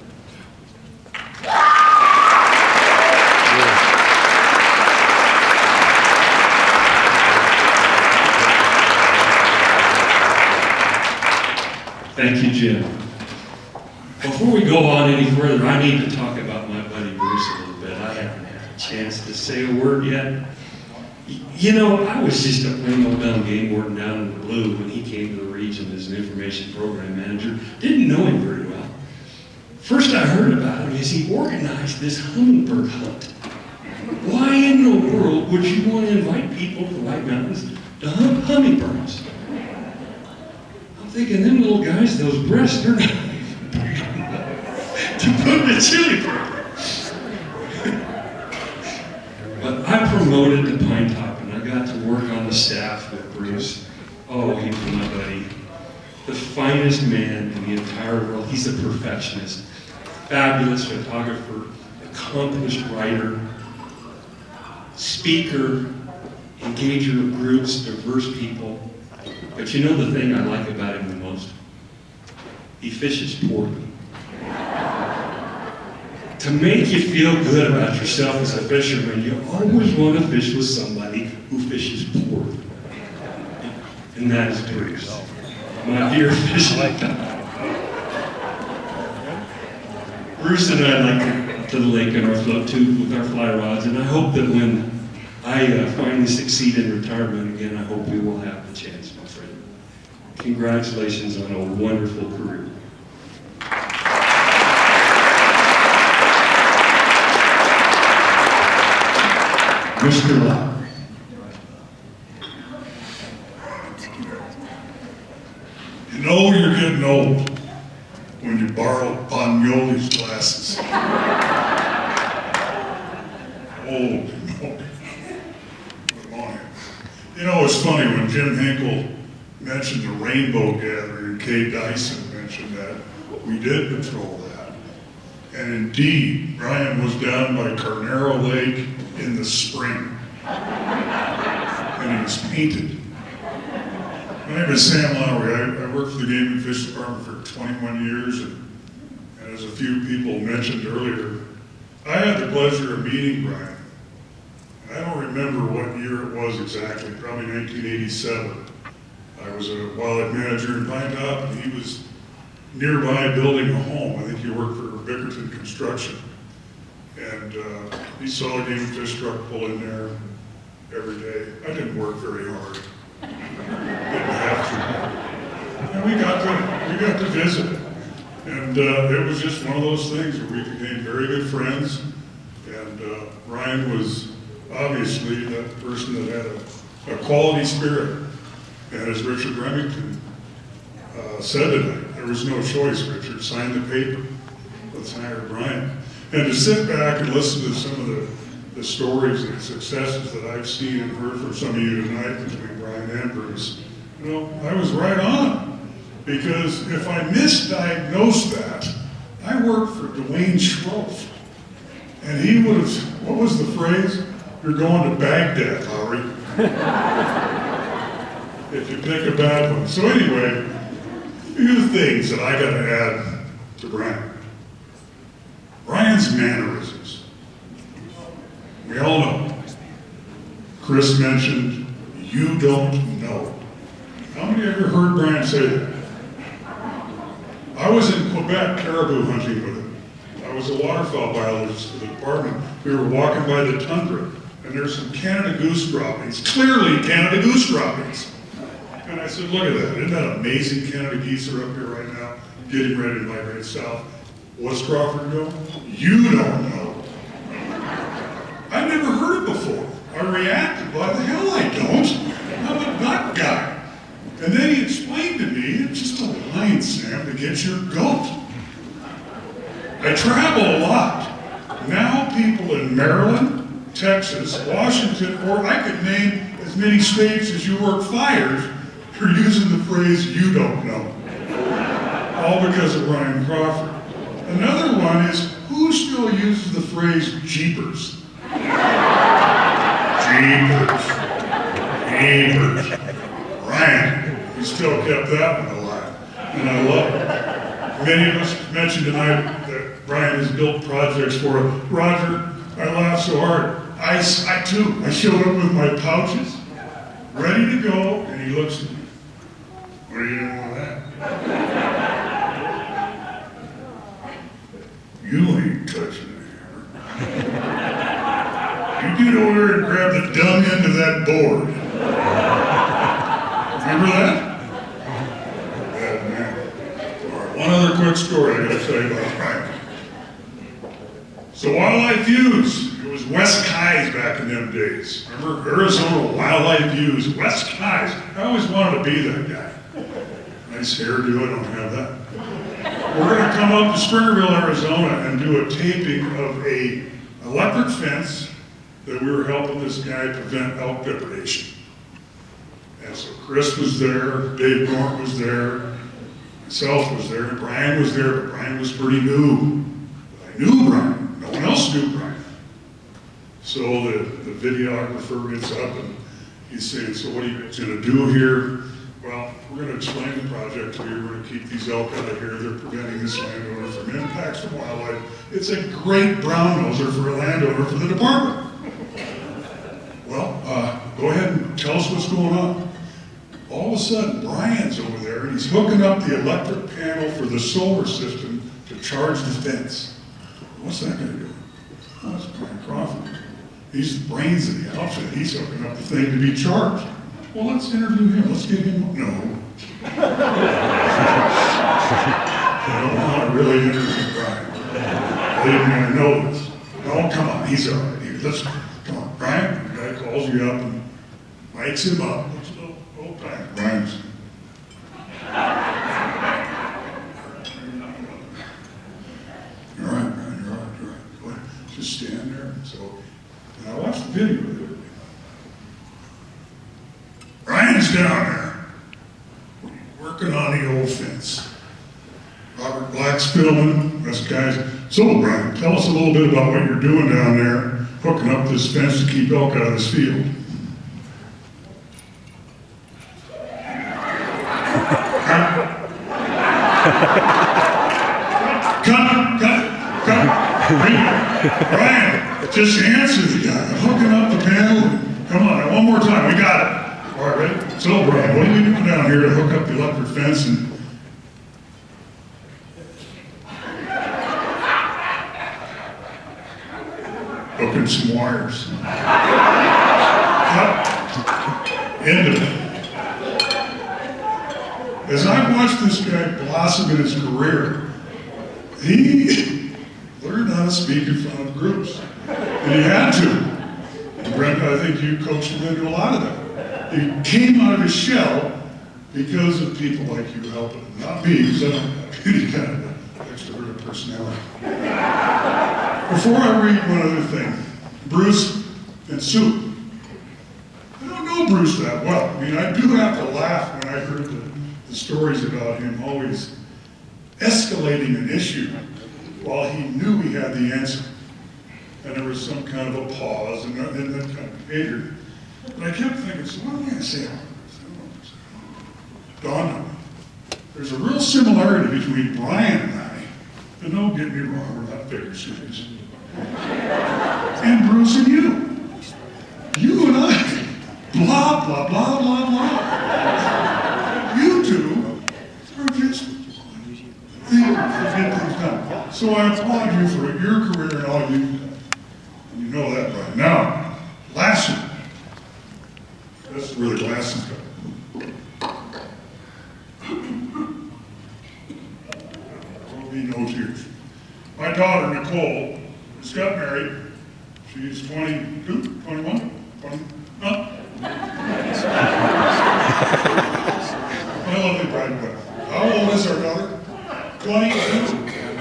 Thank you, Jim. Before we go on any further, I need to talk about my buddy Bruce a little bit. I haven't had a chance to say a word yet. You know, I was just a plain old dumb game warden down in the blue when he came to the region as an information program manager. Didn't know him very well. First I heard about him is he organized this hummingbird hunt. Why in the world would you want to invite people to the White Mountains to hunt hummingbirds? I'm thinking, them little guys, those breasts, they're not to put in a chili burger. But I promoted to Pinetop, and I got to work on the staff with Bruce. Oh, he was my buddy. The finest man in the entire world. He's a perfectionist. Fabulous photographer, accomplished writer, speaker, engager of groups, diverse people. But you know the thing I like about him the most? He fishes poorly. To make you feel good about yourself as a fisherman, you always want to fish with somebody who fishes poorly. and that is Bruce, my dear fishing pal. Bruce and I like to go to the lake on our float tube with our fly rods, and I hope that when I finally succeed in retirement again, I hope we will have the chance, my friend. Congratulations on a wonderful career. Mr. Locke. You know you're getting old when you borrow Bagnoli's glasses. Old, no. Come on. You know, it's funny when Jim Hinkle mentioned the Rainbow Gathering, and Kay Dyson mentioned that. We did patrol that. And indeed, Brian was down by Carnero Lake in the spring. And he was painted. My name is Sam Lowry. I worked for the Game and Fish Department for 21 years, and as a few people mentioned earlier, I had the pleasure of meeting Brian. I don't remember what year it was exactly, probably 1987. I was a wildlife manager in Pinetop, and he was nearby building a home. I think he worked for Bickerton Construction. And he saw a Game and Fish truck pull in there every day. I didn't work very hard. Didn't have to. And we got to visit. And it was just one of those things where we became very good friends. And Ryan was obviously that person that had a quality spirit. And as Richard Remington said tonight, there was no choice, Richard. Sign the paper. Let's hire Brian. And to sit back and listen to some of the stories and successes that I've seen and heard from some of you tonight between Brian and Bruce, you know, I was right on. Because if I misdiagnosed that, I worked for Dwayne Schroff. And he would have, what was the phrase? You're going to Baghdad, Lowry. If you pick a bad one. So anyway, a few things that I got to add to Brian. Brian's mannerisms. We all know. Chris mentioned, you don't know. How many ever heard Brian say that? I was in Quebec caribou hunting with him. I was a waterfowl biologist for the department. We were walking by the tundra, and there's some Canada goose droppings, clearly Canada goose droppings. And I said, look at that, isn't that amazing? Canada geese are up here right now, getting ready to migrate south. What's Crawford know? You don't know. I've never heard it before. I reacted, why the hell I don't? I'm a nut guy. And then he explained to me, it's just a line, Sam, to get your goat. I travel a lot. Now people in Maryland, Texas, Washington, or I could name as many states as you work fires, are using the phrase, you don't know. All because of Ryan Crawford. Another one is, who still uses the phrase jeepers? Jeepers. Jeepers. Ryan, he still kept that one alive. And I love it. Many of us mentioned tonight that Brian has built projects for it. Roger, I laughed so hard. I too, I showed up with my pouches, ready to go, and he looks at me. What are you doing with that? You ain't touching the hammer. You get over there and grab the dumb end of that board. Remember that? Bad man. All right, one other quick story I gotta tell you about Brian. So Wildlife Views, it was West Keyes back in them days. Remember Arizona Wildlife Views, West Keyes. I always wanted to be that guy. Nice hairdo, I don't have that. We're going to come up to Springerville, Arizona and do a taping of a electric fence that we were helping this guy prevent elk depredation. And so Chris was there, Dave Norton was there, myself was there, and Brian was there, but Brian was pretty new. But I knew Brian, no one else knew Brian. So the videographer gets up and he's saying, so what are you guys going to do here? Well, we're going to explain the project to you. We're going to keep these elk out of here. They're preventing this landowner from impacts from wildlife. It's a great brown noser for a landowner for the department. Well, go ahead and tell us what's going on. All of a sudden, Brian's over there, and he's hooking up the electric panel for the solar system to charge the fence. What's that going to do? Oh, that's Brian Crawford. He's the brains of the outfit. He's hooking up the thing to be charged. Well, let's interview him. Let's get him. No. I don't want to really interview Brian. They even going to know this. No, come on. He's all right. Let's, come on. Brian, the guy calls you up and lights him up. Looks a little old time. Brian's. You're all right, Brian. You're all right. You're all right. Go ahead. Just stand there. So, and I watched the video of it. Brian's down there, working on the old fence. Robert Black's filming, us guys. So, Brian, tell us a little bit about what you're doing down there, hooking up this fence to keep elk out of this field. Cut. Brian, just answer the guy. I'm hooking up the panel. Come on, one more time. We got it. All right, ready? So, Brian, what are we doing down here to hook up the electric fence and hooking some wires? Cut. End of it. As I watched this guy blossom in his career, he learned how to speak in front of groups. And he had to. And Brenda, I think you coached him into a lot of that. He came out of his shell because of people like you helping him. Not me, because I don't have any kind of extroverted personality. Before I read one other thing, Bruce and Sue. I don't know Bruce that well. I mean, I do have to laugh when I heard the stories about him always escalating an issue while he knew he had the answer. And there was some kind of a pause and that kind of behavior. But I kept thinking, so what am I going to say? Dawned on me. There's a real similarity between Brian and I. And don't get me wrong, we're not bigger cities. And Bruce and you. You and I. Blah, blah, blah, blah, blah. You two are just think get things done. So I applaud you for your career and all you've done. And you know that, Brian. Now, Lassie. That's where the glasses go. There will be no tears. My daughter, Nicole, just got married. She's 22, 21, 20, huh? My lovely bride. How old is our daughter? 22.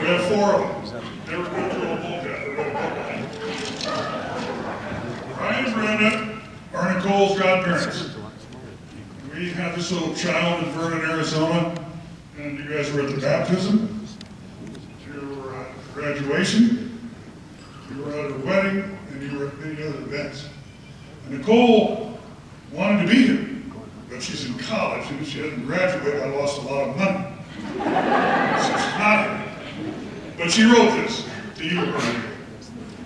We have 4 of them. Never been to a bull yet. Brian and Brenda are Nicole's godparents. We had this little child in Vernon, Arizona, and you guys were at the baptism, you were at graduation, you were at a wedding, and you were at many other events. And Nicole wanted to be here, but she's in college, and if she hadn't graduated, I lost a lot of money. So she's not here. But she wrote this to you, Brian.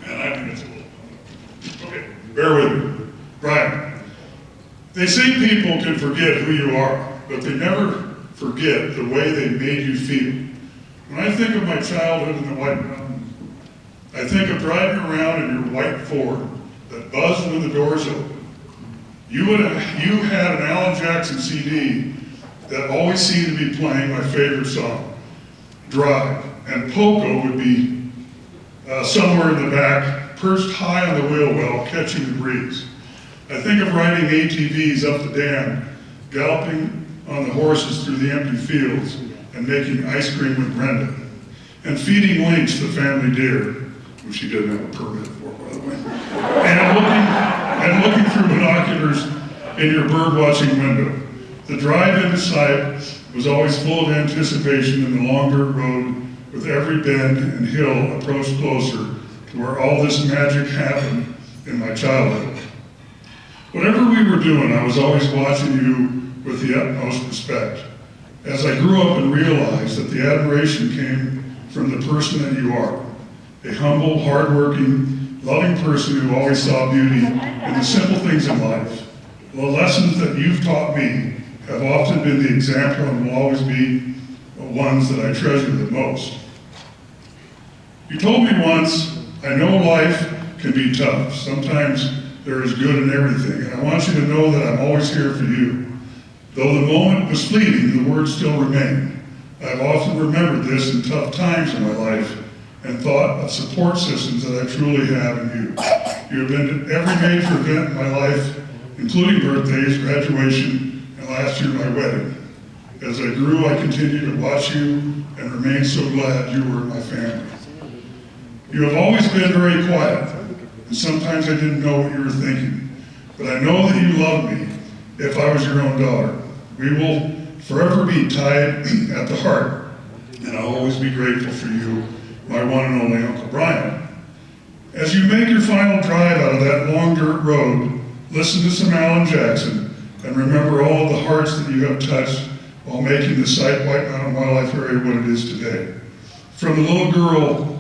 And I think it's a little. Okay, bear with me. Brian, they say people can forget who you are, but they never forget the way they made you feel. When I think of my childhood in the White Mountains, I think of driving around in your white Ford that buzzed when the doors opened. You had an Alan Jackson CD that always seemed to be playing my favorite song, Drive, and Poco would be somewhere in the back, perched high on the wheel well, catching the breeze. I think of riding ATVs up the dam, galloping on the horses through the empty fields, and making ice cream with Brenda, and feeding Lynx, the family deer, which she didn't have a permit for, by the way, and looking through binoculars in your bird-watching window. The drive into sight was always full of anticipation, and the long dirt road, with every bend and hill, approached closer to where all this magic happened in my childhood. Whatever we were doing, I was always watching you with the utmost respect. As I grew up and realized that the admiration came from the person that you are, a humble, hardworking, loving person who always saw beauty in the simple things in life. The lessons that you've taught me have often been the example and will always be the ones that I treasure the most. You told me once, I know life can be tough. Sometimes there is good in everything, and I want you to know that I'm always here for you. Though the moment was fleeting, the words still remain. I've often remembered this in tough times in my life and thought of support systems that I truly have in you. You have been at every major event in my life, including birthdays, graduation, and last year my wedding. As I grew, I continued to watch you and remain so glad you were in my family. You have always been very quiet, and sometimes I didn't know what you were thinking, but I know that you love me if I was your own daughter. We will forever be tied at the heart, and I'll always be grateful for you, my one and only Uncle Brian. As you make your final drive out of that long dirt road, listen to some Alan Jackson and remember all of the hearts that you have touched while making the site White Mountain Wildlife Area what it is today. From the little girl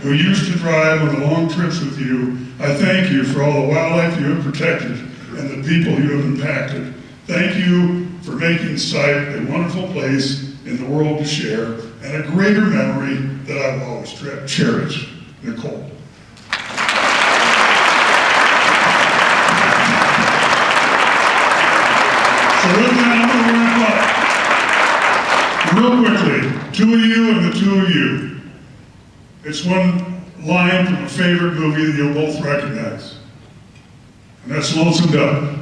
who used to drive on the long trips with you, I thank you for all the wildlife you have protected and the people you have impacted. Thank you for making the site a wonderful place in the world to share and a greater memory that I will always cherish. Nicole. So with that, I'm going to wrap up. Real quickly, two of you and the two of you. It's one line from a favorite movie that you'll both recognize. And that's Lonesome Dove.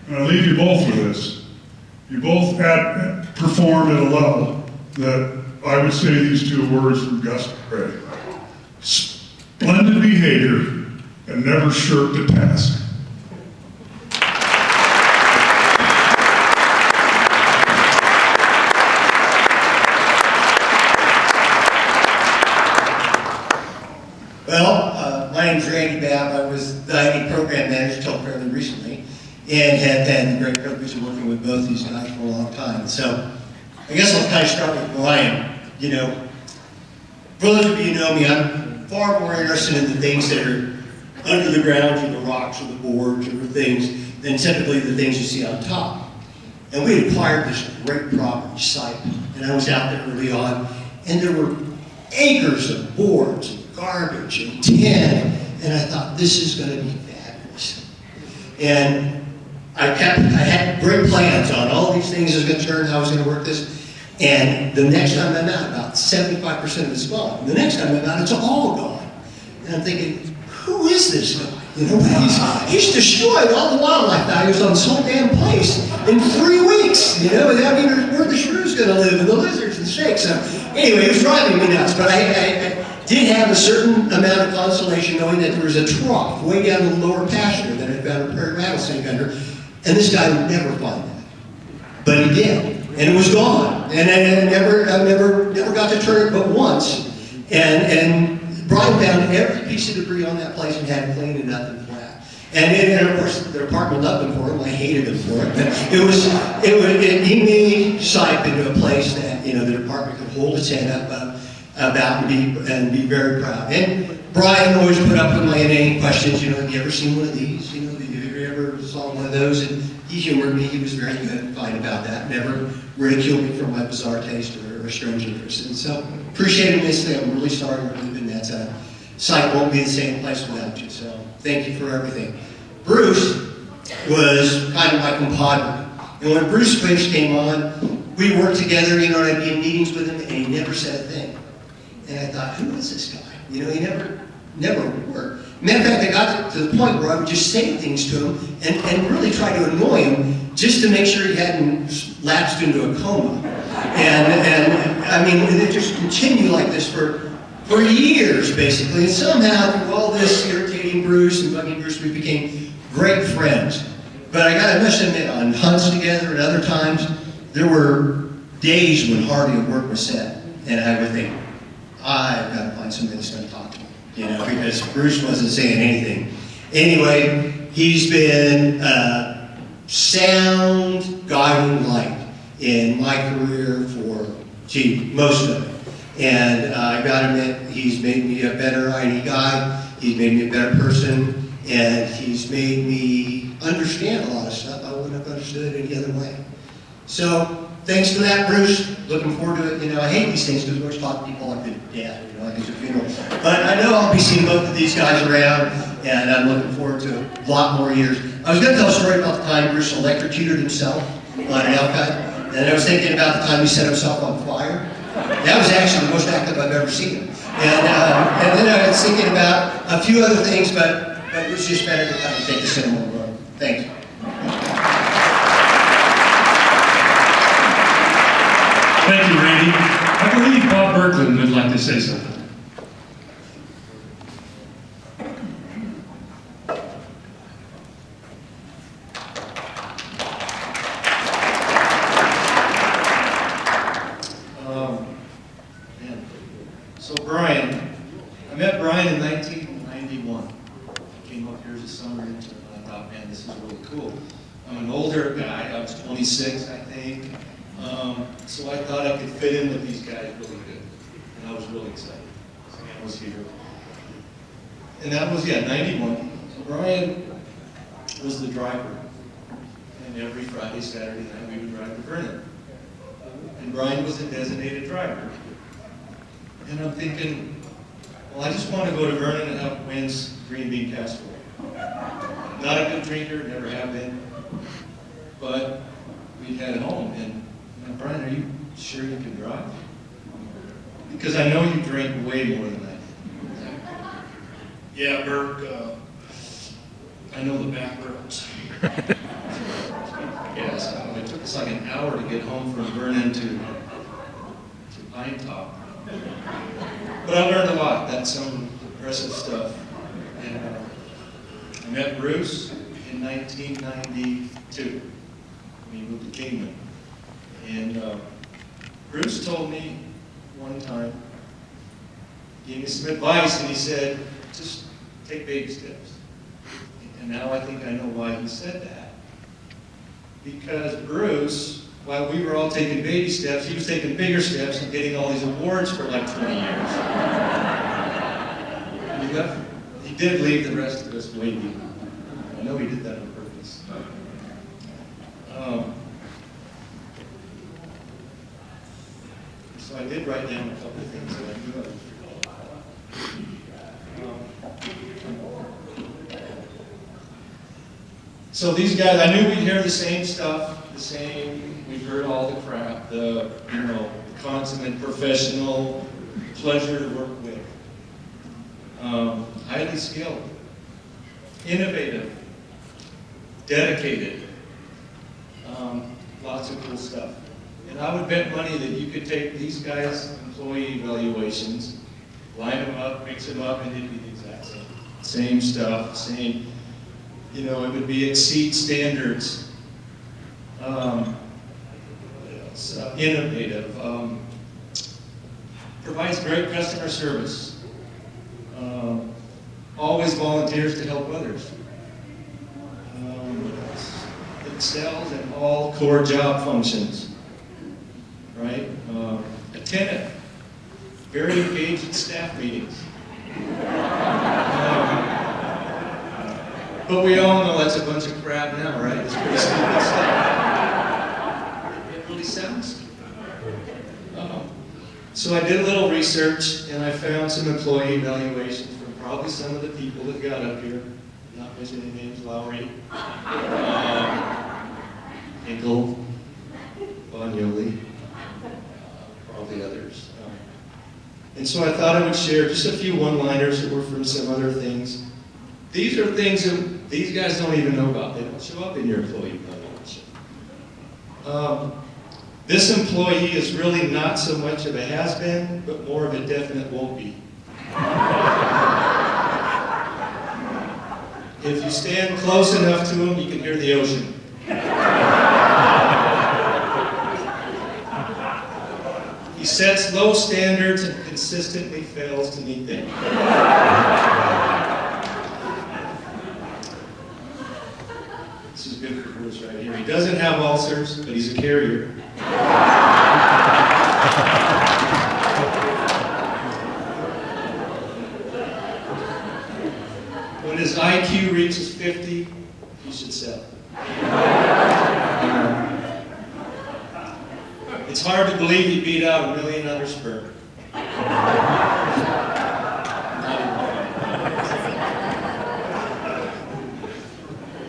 And I leave you both with this. You both performed at a level that I would say these two words from Gus Gray. Splendid behavior and never shirked a task. Well, my name's Randy Babb. I was the ID program manager until fairly recently, and have had the great privilege of working with both these guys for a long time. So, I guess I'll kind of start with who I am. You know, for those of you who know me, I'm far more interested in the things that are under the ground, or the rocks, or the boards, or the things, than typically the things you see on top. And we had acquired this great property site, and I was out there early on, and there were acres of boards, and garbage, and tin, and I thought, this is going to be fabulous. And I had great plans on all these things I was going to turn, how I was going to work this. And the next time I'm out, about 75% of it's gone. The next time I'm out, it's all gone. And I'm thinking, who is this guy? You know, he's destroyed all the wildlife values on this whole damn place in 3 weeks. You know, I mean, where the shrews going to live, and the lizards and snakes. So anyway, it was driving me nuts. But I did have a certain amount of consolation knowing that there was a trough way down in the lower pasture that I found a prairie rattlesnake under, and this guy would never find that. But he did. And it was gone, and I never got to turn it but once. And Brian found every piece of debris on that place and had it cleaned and nothing flat. And of course, the department loved him for it. I hated him for it. But he made SIPE into a place that the department could hold its head up about and be very proud. And Brian always put up with my inane questions. Have you ever seen one of these? Have you ever saw one of those? And he humored me. He was very good and fine about that. Never ridiculed me for my bizarre taste or strange interest. And so, appreciate him this thing. I'm really sorry we're leaving that site won't be the same place without you. So, thank you for everything. Bruce was kind of my compadre. And when Bruce Fish came on, we worked together, and I'd be in meetings with him, and he never said a thing. And I thought, who is this guy? He never worked. Matter of fact, I got to the point where I would just say things to him and really try to annoy him just to make sure he hadn't lapsed into a coma. And I mean, it just continued like this for years, basically. And somehow, through all this irritating Bruce and bugging Bruce, we became great friends. But I must admit, on hunts together and other times, there were days when hardly a word was said. And I would think, I've got to find somebody that's going to talk to me. Because Bruce wasn't saying anything. Anyway, he's been a sound guiding light in my career for, most of it. And I got to admit, he's made me a better ID guy. He's made me a better person. And he's made me understand a lot of stuff I wouldn't have understood any other way. So, thanks for that, Bruce. Looking forward to it. You know, I hate these things because we always talk to people like dad, you know, like it's a funeral. But I know I'll be seeing both of these guys around, and I'm looking forward to a lot more years. I was going to tell a story about the time Bruce electrocuted himself on an elk hunt, and I was thinking about the time he set himself on fire. That was actually the most active I've ever seen him. And then I was thinking about a few other things, but it was just better to kind of take the cinema road. Thanks. Thank you, Randy. I believe Bob Berkland would like to say something. So Brian, I met Brian in 1991. I came up here as a summer intern and I thought, man, this is really cool. I'm an older guy, I was 26, I think. So I thought I could fit in with these guys really good. And I was really excited. So I was here. And that was, 91. So Brian was the driver. And every Friday, Saturday night, we would drive to Vernon. And Brian was a designated driver. And I'm thinking, well, I just want to go to Vernon and have Wynn's green bean casserole. Not a good drinker, never have been. But we had it home, and Brian, are you sure you can drive? Because I know you drink way more than I do. Yeah, Burke, I know the back roads. Yes, it took us like an hour to get home from Vernon to Pinetop. But I learned a lot. That's some impressive stuff. And I met Bruce in 1992 when he moved to Kingman. And Bruce told me one time, gave me some advice, and he said, just take baby steps. And now I think I know why he said that. Because Bruce, while we were all taking baby steps, he was taking bigger steps and getting all these awards for like 20 years. He did leave the rest of us waiting. I know he did that on purpose. So I did write down a couple of things that I knew of. So these guys, I knew we'd hear the same stuff, we've heard all the crap, the consummate professional, pleasure to work with. Highly skilled, innovative, dedicated, lots of cool stuff. And I would bet money that you could take these guys' employee evaluations, line them up, mix them up, and it'd be the exact same. Same stuff, same, it would be exceed standards. Innovative, provides great customer service, always volunteers to help others, excels in all core job functions, right? Attentive, very engaged in staff meetings. But we all know that's a bunch of crap now, right? It's pretty stupid stuff. It really sounds stupid. So I did a little research, and I found some employee evaluations from probably some of the people that got up here. Not mentioning names, Lowry, Engel, Bonioli, probably others. And so I thought I would share just a few one-liners that were from some other things. These are things that these guys don't even know about. They don't show up in your employee evaluation. This employee is really not so much of a has-been, but more of a definite won't be. If you stand close enough to him, you can hear the ocean. He sets low standards and consistently fails to meet them. This is good for Bruce right here. He doesn't have ulcers, but he's a carrier. What is his IQ reaches 50, he should sell. It's hard to believe he beat out 1 million other sperm.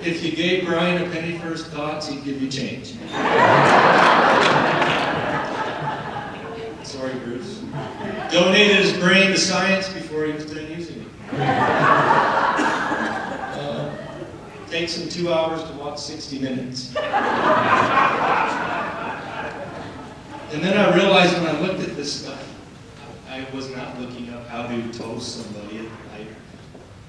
If you gave Brian a penny for his thoughts, he'd give you change. Sorry, Bruce. Donated his brain to science before he was done using it. Takes him 2 hours to watch 60 Minutes. And then I realized when I looked at this stuff, I was not looking up how to toast somebody. I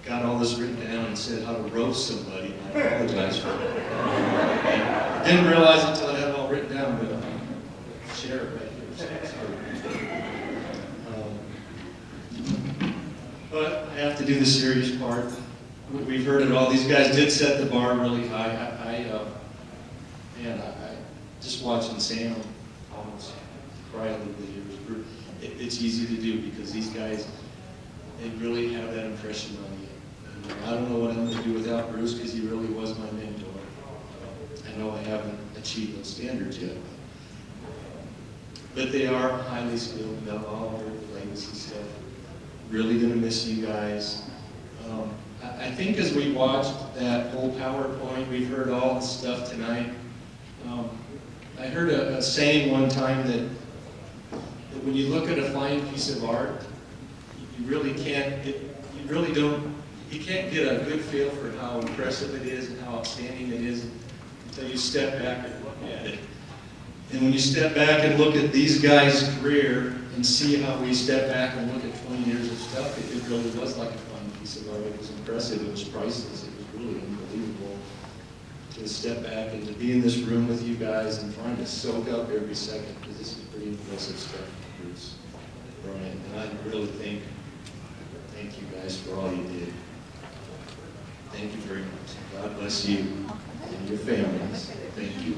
got all this written down and said how to roast somebody. I apologize for it. I didn't realize until I had it all written down, but I'll share it right here. But I have to do the serious part. We've heard it all. These guys did set the bar really high. I just watching Sam almost cry a little bit here. It's easy to do because these guys, they really have that impression on you. And I don't know what I'm going to do without Bruce because he really was my mentor. I know I haven't achieved those standards yet. But they are highly skilled about all their legacy stuff. Really going to miss you guys. I think as we watched that whole PowerPoint, we've heard all the stuff tonight. I heard a saying one time that when you look at a fine piece of art, you really can't, you can't get a good feel for how impressive it is and how outstanding it is until you step back and look at it. And when you step back and look at these guys' career and see how we step back and look at 20 years of stuff, it really was like a fine piece of art. It was impressive, it was priceless, it was really unbelievable to step back and to be in this room with you guys and trying to soak up every second, because this is pretty impressive stuff, Bruce, Brian, and I really thank you guys for all you did. Thank you very much. God bless you and your families. Thank you.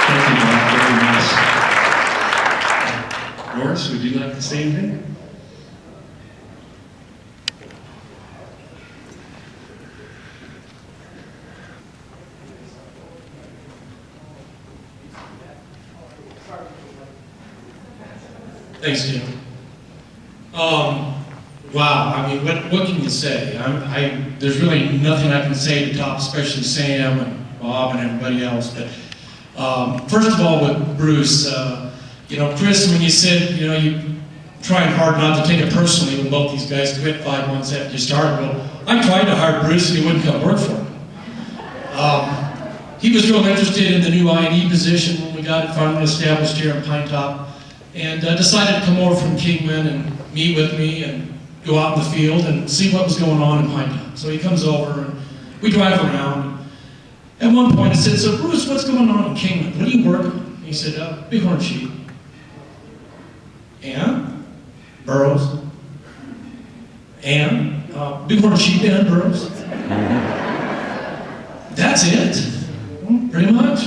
Thank you, Bob. Very nice. Norris, would you like to say anything? Thanks, Jim. Wow, I mean, what can you say? There's really nothing I can say to top, especially Sam and Bob and everybody else. But first of all, with Bruce, Chris, when you said, you trying hard not to take it personally when both these guys quit 5 months after you started. Well, I tried to hire Bruce and he wouldn't come work for me. He was real interested in the new I&E position when we got it finally established here in Pinetop, and decided to come over from Kingman and meet with me and go out in the field and see what was going on in Pinetop. So he comes over and we drive around. At one point I said, "So Bruce, what's going on in Kingman? What are you working on?" He said, "Bighorn sheep." "And?" "Burros." "And?" "Bighorn sheep and burros." "That's it?" "Pretty much."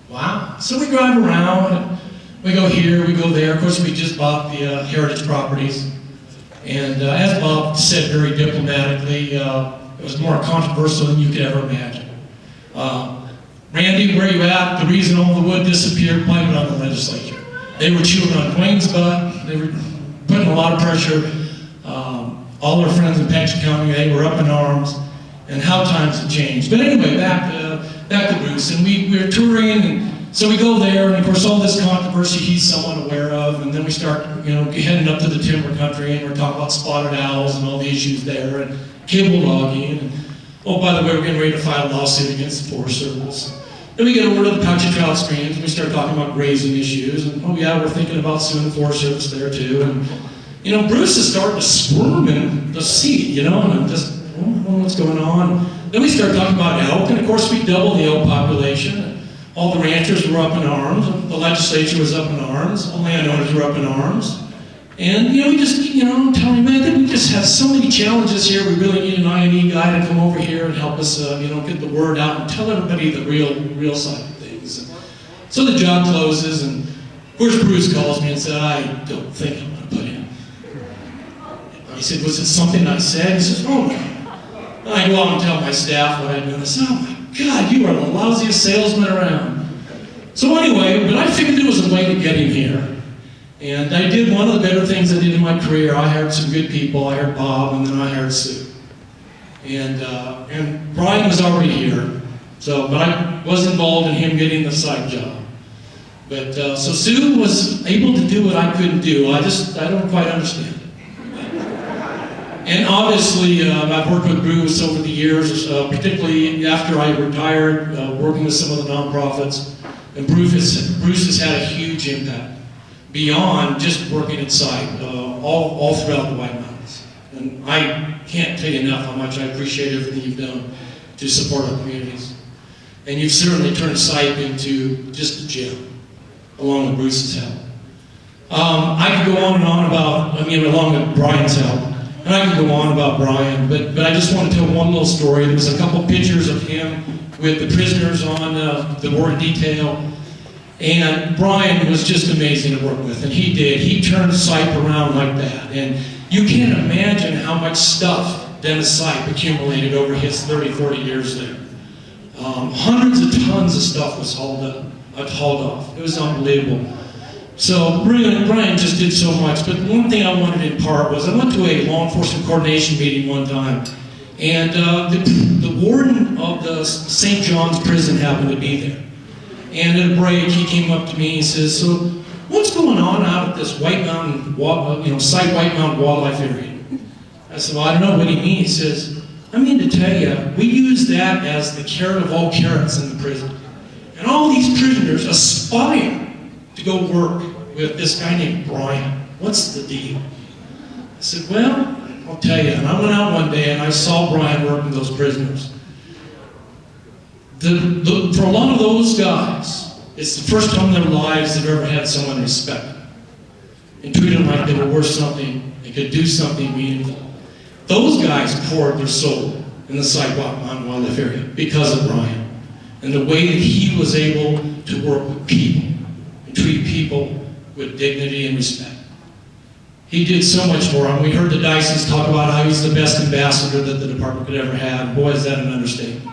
"Wow." So we drive around, and we go here, we go there. Of course, we just bought the heritage properties. And as Bob said very diplomatically, it was more controversial than you could ever imagine. "Randy, where you at? The reason all the wood disappeared, blame it on the legislature. They were chewing on Dwayne's butt. They were putting a lot of pressure. All our friends in Patrick County, they were up in arms. And how times have changed." But anyway, back to Bruce. And we were touring, and so we go there, and of course all this controversy he's somewhat aware of, and then we start, heading up to the timber country, and we're talking about spotted owls and all the issues there, and cable logging, and oh, by the way, we're getting ready to file a lawsuit against the Forest Service. Then we get over to the Pouchy Trout streams, and we start talking about grazing issues, and oh yeah, we're thinking about suing the Forest Service there too, and Bruce is starting to squirm in the seat, and I'm just, I don't know what's going on. Then we start talking about elk, and of course we doubled the elk population. All the ranchers were up in arms, the legislature was up in arms, the landowners were up in arms. And, we just, I'm telling you, man, we just have so many challenges here. We really need an I&E guy to come over here and help us, get the word out and tell everybody the real side of things. And so the job closes, and Of course, Bruce calls me and said, I don't think I'm going to put in. I said, was it something I said? He says, oh no. I go out and tell my staff what I'd done. I said, oh my God, you are the lousiest salesman around. So anyway, but I figured there was a way to get him here. And I did one of the better things I did in my career. I hired some good people. I hired Bob, and then I hired Sue. And Brian was already here, but I was involved in him getting the side job. But so Sue was able to do what I couldn't do. I don't quite understand it. And obviously, I've worked with Bruce over the years, particularly after I retired, working with some of the nonprofits. And Bruce has had a huge impact beyond just working at site, all throughout the White Mountains. And I can't tell you enough how much I appreciate everything you've done to support our communities. And you've certainly turned site into just a gem, along with Bruce's help. I could go on and on about, along with Brian's help, and I could go on about Brian, but I just want to tell one little story. There was a couple pictures of him with the prisoners on the board detail. And Brian was just amazing to work with, and he did. He turned Sipe around like that. And you can't imagine how much stuff Dennis Sipe accumulated over his 30, 40 years there. Hundreds of tons of stuff was hauled off. It was unbelievable. So Brian just did so much. But one thing I wanted to impart was I went to a law enforcement coordination meeting one time, and the warden of the St. John's prison happened to be there. And at a break, he came up to me and he says, so what's going on out at this White Mountain, Site White Mountain Wildlife Area? I said, well, I don't know what he means. He says, I mean to tell you, we use that as the carrot of all carrots in the prison. And all these prisoners aspire to go work with this guy named Brian. What's the deal? I said, well, I'll tell you. And I went out one day and I saw Brian working with those prisoners. For a lot of those guys, it's the first time in their lives they've ever had someone respect them and treat them like they were worth something, they could do something meaningful. Those guys poured their soul in the sidewalk on Wildlife Area because of Brian and the way that he was able to work with people and treat people with dignity and respect. He did so much for them. We heard the Dysons talk about how he's the best ambassador that the department could ever have. Boy, is that an understatement.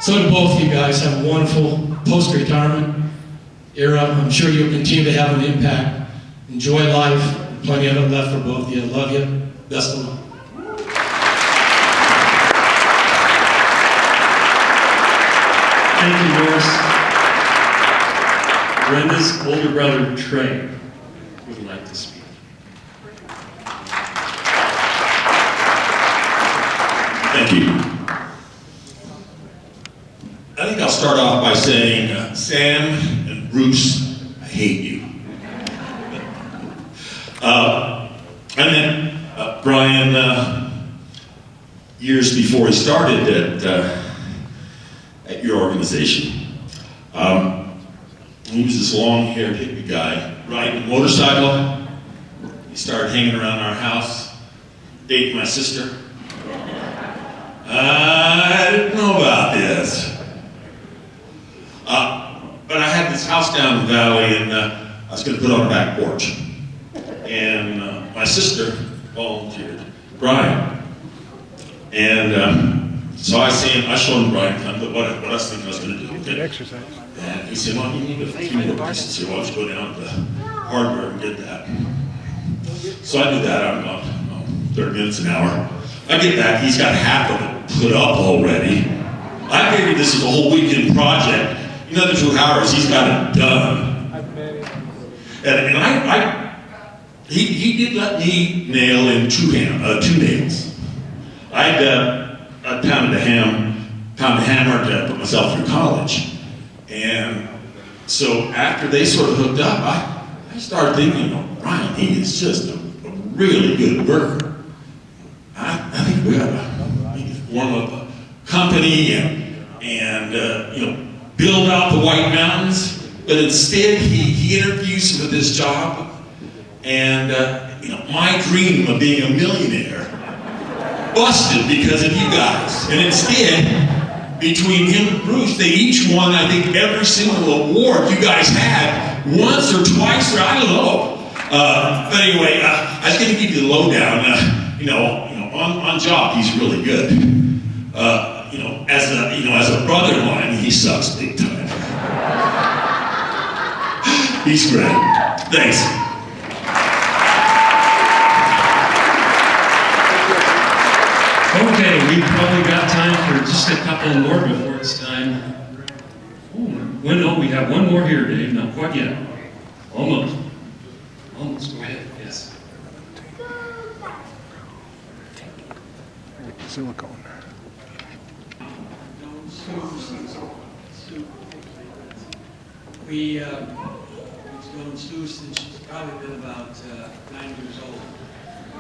So to both of you guys, have a wonderful post-retirement era. I'm sure you'll continue to have an impact. Enjoy life. Plenty of it left for both of you. I love you. Best of luck. Thank you, Morris. Brenda's older brother, Trey, would like to speak. Thank you. I think I'll start off by saying, Sam and Bruce, I hate you. I met Brian years before he started at your organization. He was this long-haired hippie guy riding a motorcycle. He started hanging around our house, dating my sister. I didn't know about this. But I had this house down in the valley, and I was going to put on a back porch. And my sister volunteered, Brian. And so I showed him Brian what I was thinking I was going to do. Okay? Exercise. And he said, well, you need a few more pieces here. Why don't you go down to the hardware and get that? So I do that. I'm about 30 minutes an hour. I get back. He's got half of it put up already. I figured this is a whole weekend project. Another 2 hours, he's got it done. And he did let me nail in two nails. I pounded a hammer to put myself through college. And so after they sort of hooked up, I started thinking, Brian, he is just a really good worker. I think we ought to form up a company and build out the White Mountains. But instead, he interviews for this job, and my dream of being a millionaire busted because of you guys. And instead, between him and Bruce, they each won, I think, every single award you guys had, once or twice, or I don't know. But anyway, I was going to give you the lowdown. On job, he's really good. As a brother of mine, he sucks big time. He's great. Thanks. Okay, we've probably got time for just a couple more before it's time. Well, no, we have one more here, Dave. Not quite yet. Almost. Almost. Go ahead. Yes. Silicone. We've known Sue since she's probably been about 9 years old.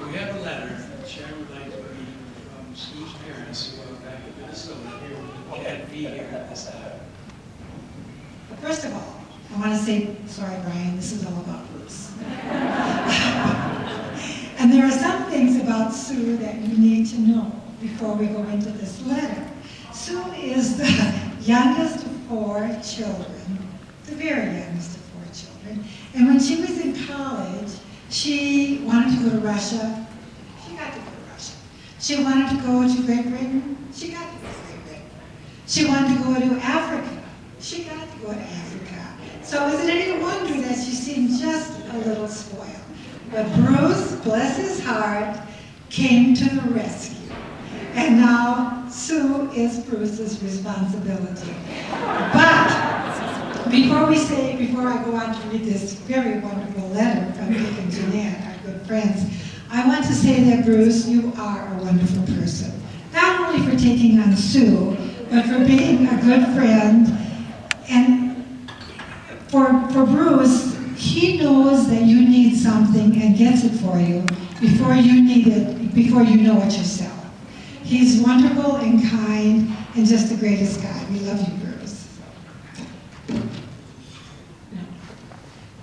We have a letter. Sharon would like to read from Sue's parents who are back in Minnesota. Here, can't be here at this time. First of all, I want to say, sorry, Brian, this is all about Bruce. And there are some things about Sue that you need to know before we go into this letter. Sue is the youngest of 4 children, the very youngest of 4 children. And when she was in college, she wanted to go to Russia. She got to go to Russia. She wanted to go to Great Britain. She got to go to Great Britain. She wanted to go to Africa. She got to go to Africa. So is it any wonder that she seemed just a little spoiled? But Bruce, bless his heart, came to the rescue. And now Sue is Bruce's responsibility. But before I go on to read this very wonderful letter from Dick and Jeanette, our good friends, I want to say that Bruce, you are a wonderful person. Not only for taking on Sue, but for being a good friend. And for Bruce, he knows that you need something and gets it for you before you need it, before you know it yourself. He's wonderful and kind and just the greatest guy. We love you, Bruce.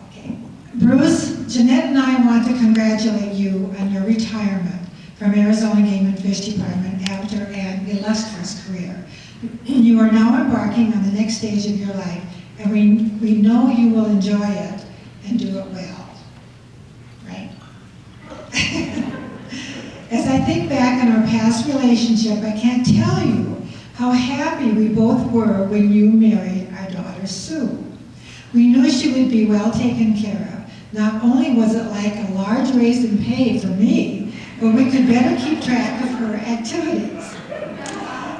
Okay. Bruce, Jeanette and I want to congratulate you on your retirement from Arizona Game and Fish Department after an illustrious career. You are now embarking on the next stage of your life, and we know you will enjoy it and do it well. Right? As I think back on our past relationship, I can't tell you how happy we both were when you married our daughter, Sue. We knew she would be well taken care of. Not only was it like a large raise in pay for me, but we could better keep track of her activities.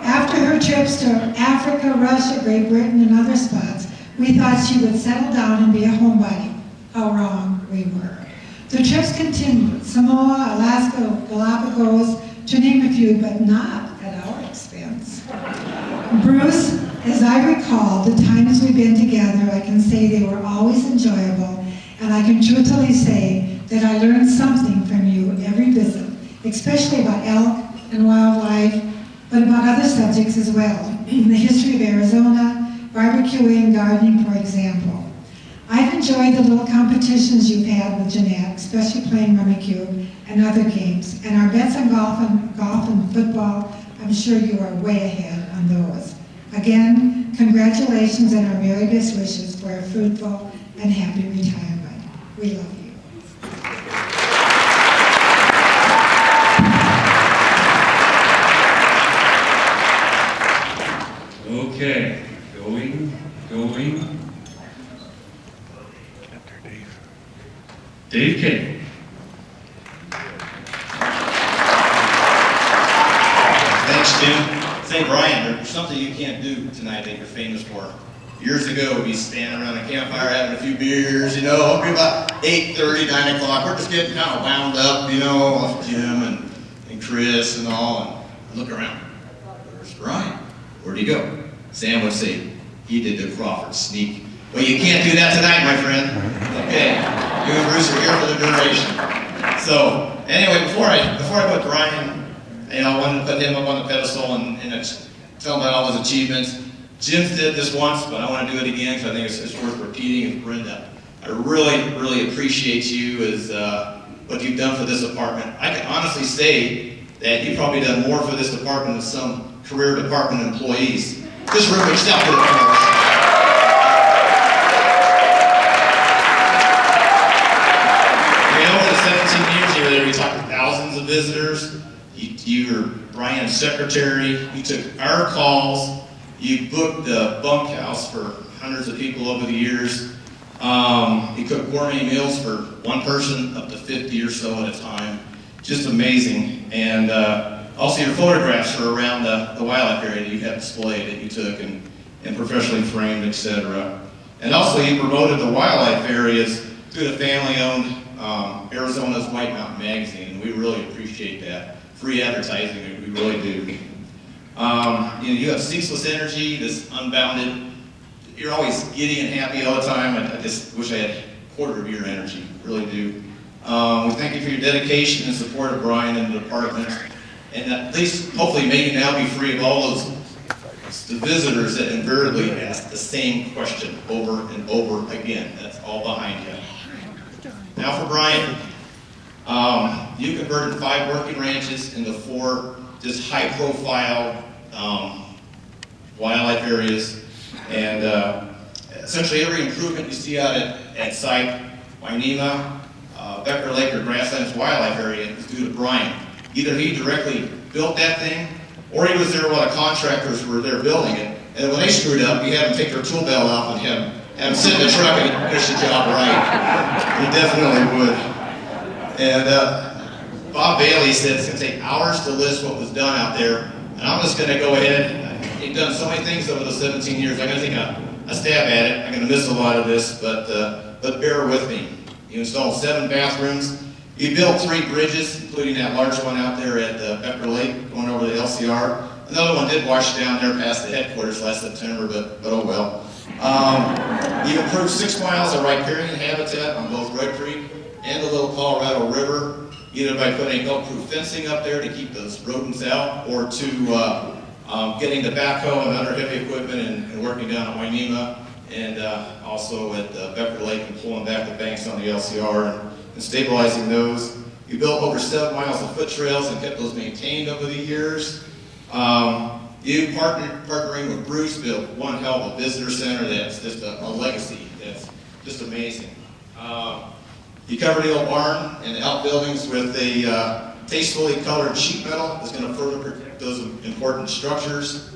After her trips to Africa, Russia, Great Britain, and other spots, we thought she would settle down and be a homebody. How wrong we were. The trips continued, Samoa, Alaska, Galapagos, to name a few, but not at our expense. Bruce, as I recall, the times we've been together, I can say they were always enjoyable, and I can truthfully say that I learned something from you every visit, especially about elk and wildlife, but about other subjects as well. The history of Arizona, barbecuing, gardening, for example. I've enjoyed the little competitions you've had with Jeanette, especially playing Rummy Cube and other games. And our bets on golf and football, I'm sure you are way ahead on those. Again, congratulations and our very best wishes for a fruitful and happy retirement. We love you. Okay, going. Dave King. Thanks, Tim. Say, Brian, there's something you can't do tonight that you're famous for. Years ago, we'd be standing around a campfire having a few beers, you know, it'd be about 8:30, 9 o'clock. We're just getting kind of wound up, you know, with Jim and Chris and all, and look around. Where's Brian? Where'd he go? Sam would say, he did the Crawford sneak. Well, you can't do that tonight, my friend. Okay, you and Bruce are here for the duration. So, anyway, before I put Brian, you know, I wanted to put him up on the pedestal and tell him about all his achievements. Jim did this once, but I want to do it again because I think it's worth repeating. And Brenda, I really, really appreciate you as what you've done for this department. I can honestly say that you've probably done more for this department than some career department employees. This room accepted it, folks. Over the 17 years you were there, we talked to thousands of visitors. You were Brian's secretary. You took our calls. You booked the bunkhouse for hundreds of people over the years. You cooked gourmet meals for one person, up to 50 or so at a time. Just amazing. And also your photographs are around the wildlife area that you have displayed that you took and professionally framed, etc. And also you promoted the wildlife areas through the family-owned Arizona's White Mountain magazine, and we really appreciate that. Free advertising, we really do. You have ceaseless energy, this unbounded, you're always giddy and happy all the time. I just wish I had a quarter of your energy, really do. We thank you for your dedication and support of Brian and the department, and at least, hopefully, maybe now be free of all those the visitors that invariably ask the same question over and over again. That's all behind you. Now for Brian, you converted 5 working ranches into 4 just high-profile wildlife areas, and essentially every improvement you see out at site, Wainema, Becker Lake, or Grasslands Wildlife Area is due to Brian. Either he directly built that thing, or he was there while the contractors were there building it, and when they screwed up, you had them take their tool belt off and have them sit in the truck and finish the job right. He definitely would. And Bob Bailey said it's going to take hours to list what was done out there, and I'm just going to go ahead. He's done so many things over the 17 years. I'm going to take a stab at it. I'm going to miss a lot of this, but bear with me. You installed 7 bathrooms. You built 3 bridges, including that large one out there at Becker Lake, going over the LCR. Another one did wash down there past the headquarters last September, but oh well. You've improved 6 miles of riparian habitat on both Red Creek and the Little Colorado River, either by putting elk-proof fencing up there to keep those rodents out, or to getting the backhoe and other heavy equipment and working down at Wainema, and also at Becker Lake and pulling back the banks on the LCR and stabilizing those. You built over 7 miles of foot trails and kept those maintained over the years. You partnering with Bruce built one hell of a visitor center that's just a legacy that's just amazing. You covered the old barn and the outbuildings with a tastefully colored sheet metal that's going to further protect those important structures.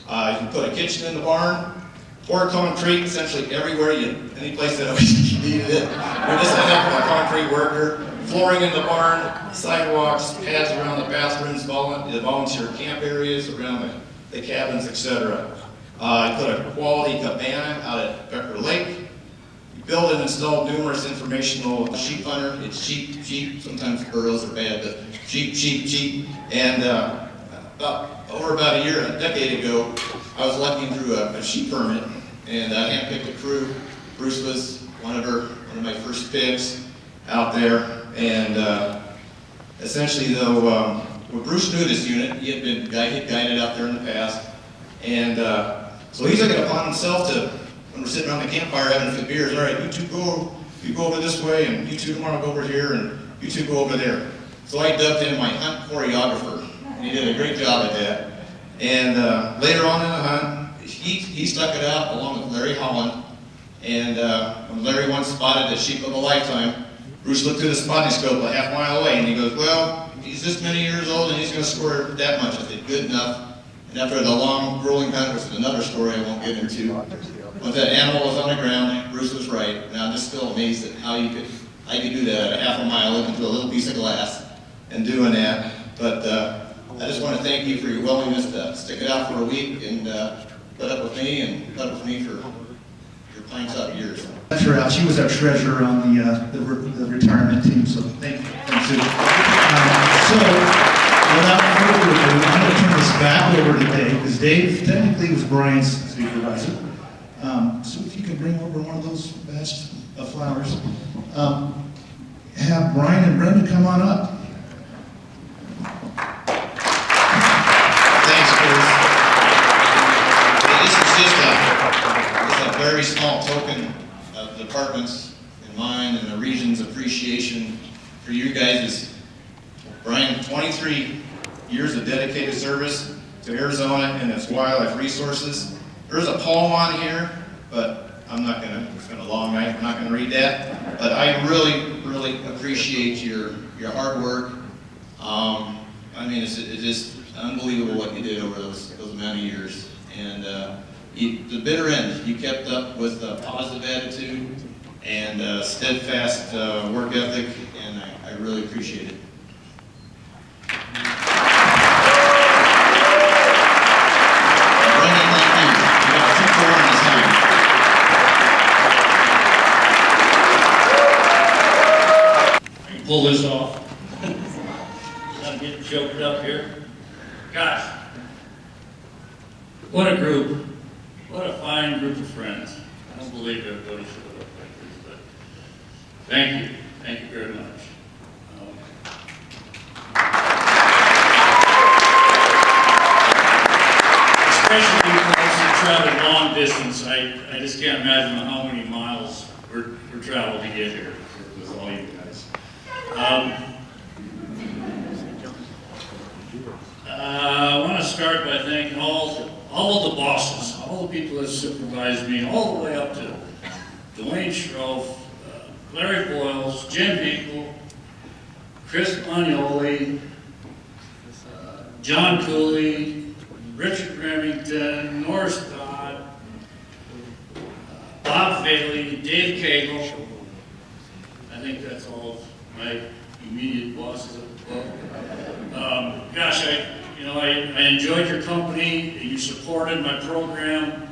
You can put a kitchen in the barn, pour concrete essentially everywhere, any place that you needed it. You're just a heck of a concrete worker. Flooring in the barn, sidewalks, pads around the bathrooms, volunteer camp areas around the cabins, etc. You put a quality cabana out at Becker Lake. You built and installed numerous informational sheep hunter. It's sheep. Sometimes burros are bad, but sheep. And over about a decade ago, I was lucky through a sheep permit, and I handpicked a crew. Bruce was one of my first picks out there. And essentially, though, when Bruce knew this unit, he had been guided out there in the past, and so he took it upon himself to, when we're sitting around the campfire having a few beers, all right, you go over this way, and you 2 tomorrow go over here, and you 2 go over there. So I dubbed him my hunt choreographer, and he did a great job at that. And later on in the hunt, he stuck it out along with Larry Holland, and when Larry once spotted a sheep of a lifetime, Bruce looked through the spotting scope a half mile away, and he goes, well, he's this many years old, and he's going to score that much. I said, good enough. And after the long, grueling hunt, which is another story I won't get into, once that animal was on the ground, Bruce was right. And I'm just still amazed at how you could do that at a half a mile, looking through a little piece of glass and doing that. But I just want to thank you for your willingness to stick it out for a week and put up with me and put up with me for your Pines Up years. She was our treasurer on the retirement team, so thank you. So, without further ado, I'm going to turn this back over to Dave, because Dave technically was Brian's supervisor. So if you could bring over one of those baskets of flowers. Have Brian and Brenda come on up. Thanks, Bruce. This is just a very small token of the department's and mine and the region's appreciation for you guys. Brian, 23 years of dedicated service to Arizona and its wildlife resources. There's a poem on here, but I'm not gonna, it's been a long night, I'm not gonna read that. But I really, really appreciate your hard work. I mean, it's just unbelievable what you did over those many years. And the bitter end, you kept up with a positive attitude and steadfast work ethic, and I really appreciate it. Pull this off. I'm getting choked up here. Gosh, what a group. What a fine group of friends. I don't believe everybody should have looked like this, but thank you. Thank you very much. Especially folks that travel long distance. I just can't imagine how many miles we're traveled to get here with all you guys. I want to start by thanking all of the bosses, all the people that supervised me, all the way up to Dwayne Schroff, Larry Boyles, Jim Hinkle, Chris Magnoli, John Cooley, Richard Remington, Norris Dodd, Bob Bailey, Dave Cagle. I think that's all of my immediate bosses up above. Gosh, I enjoyed your company. You supported my program.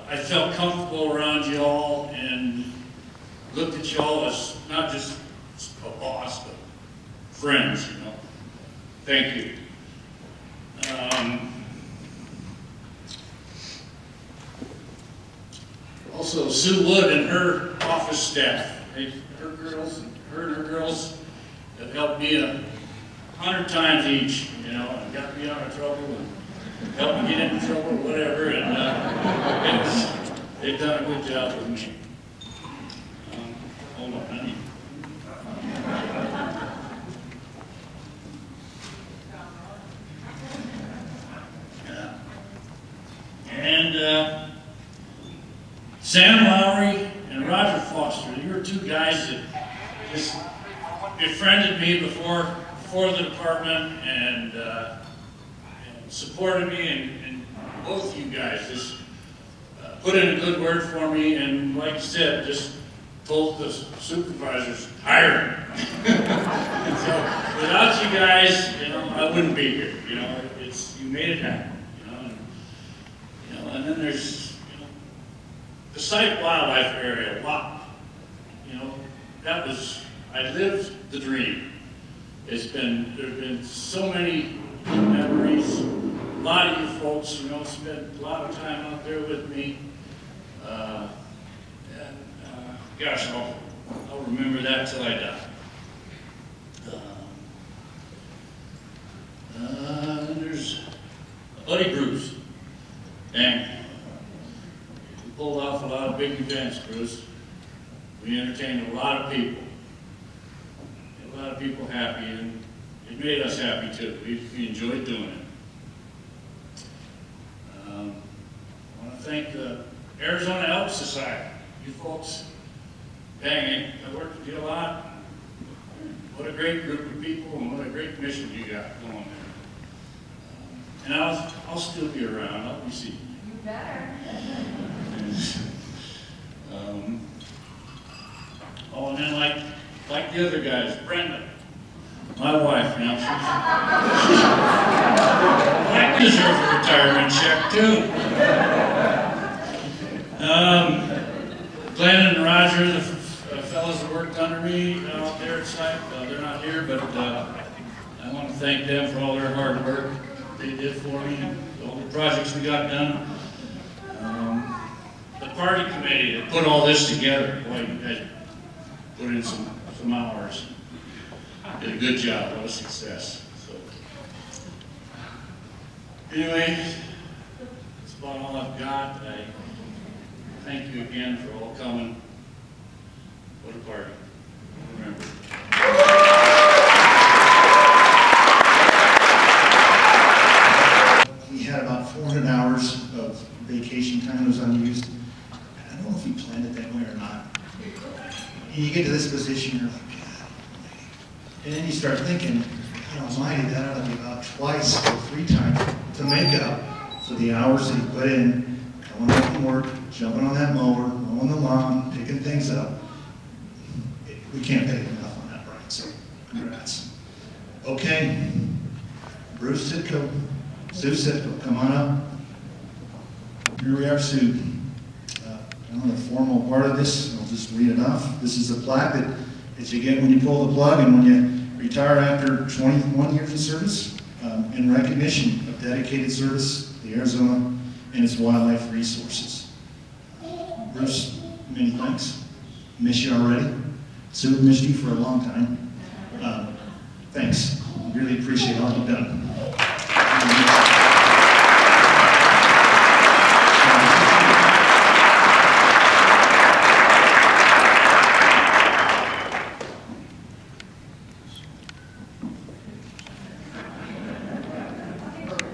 I felt comfortable around you all and looked at you all as not just a boss, but friends, you know. Thank you. Also, Sue Wood and her office staff, her and her girls have helped me 100 times each, you know, and got me out of trouble and helped me get into trouble, whatever, and they've done a good job with me. Hold on, honey. And Sam Lowry and Roger Foster, you were two guys that just befriended me before the department and supported me, and both you guys just put in a good word for me, and like I said, just told the supervisors, hire him. So without you guys, you know, I wouldn't be here. You know, you made it happen. And then there's, you know, the site wildlife area. Wow, you know, I lived the dream. There's been so many good memories. A lot of you folks, you know, spent a lot of time out there with me. Gosh, I'll remember that till I die. Then there's Buddy Bruce. And we pulled off a lot of big events, Bruce. We entertained a lot of people. Made a lot of people happy, and it made us happy too. We enjoyed doing it. I want to thank the Arizona Elk Society. You folks, dang it, I worked with you a lot. What a great group of people, and what a great mission you got going there. And I'll still be around. I'll be seeing you. You better. And then like the other guys, Brenda, my wife now, I deserve a retirement check too. Glenn and Roger, the fellows that worked under me out there at site, they're not here, but I want to thank them for all their hard work they did for me, all the projects we got done. The party committee that put all this together, boy, you guys put in some hours. Did a good job, what a success. So, anyway, that's about all I've got. I thank you again for all coming. What a party. Remember. We had about was unused. I don't know if he planned it that way or not. And you get to this position, you're like, God, and then you start thinking, God almighty, that ought to be about twice or 3 times to make up for the hours that he put in, going home from work, jumping on that mower, mowing the lawn, picking things up. We can't pay enough on that, Brian, so congrats. Okay, Bruce Sitko, Sue Sitko, come on up. Here we are, Sue. On the formal part of this, I'll just read it off. This is a plaque that you get when you pull the plug and when you retire after 21 years of service, in recognition of dedicated service to Arizona and its wildlife resources. Bruce, many thanks. Miss you already. Sue, missed you for a long time. Thanks. Really appreciate all you've done.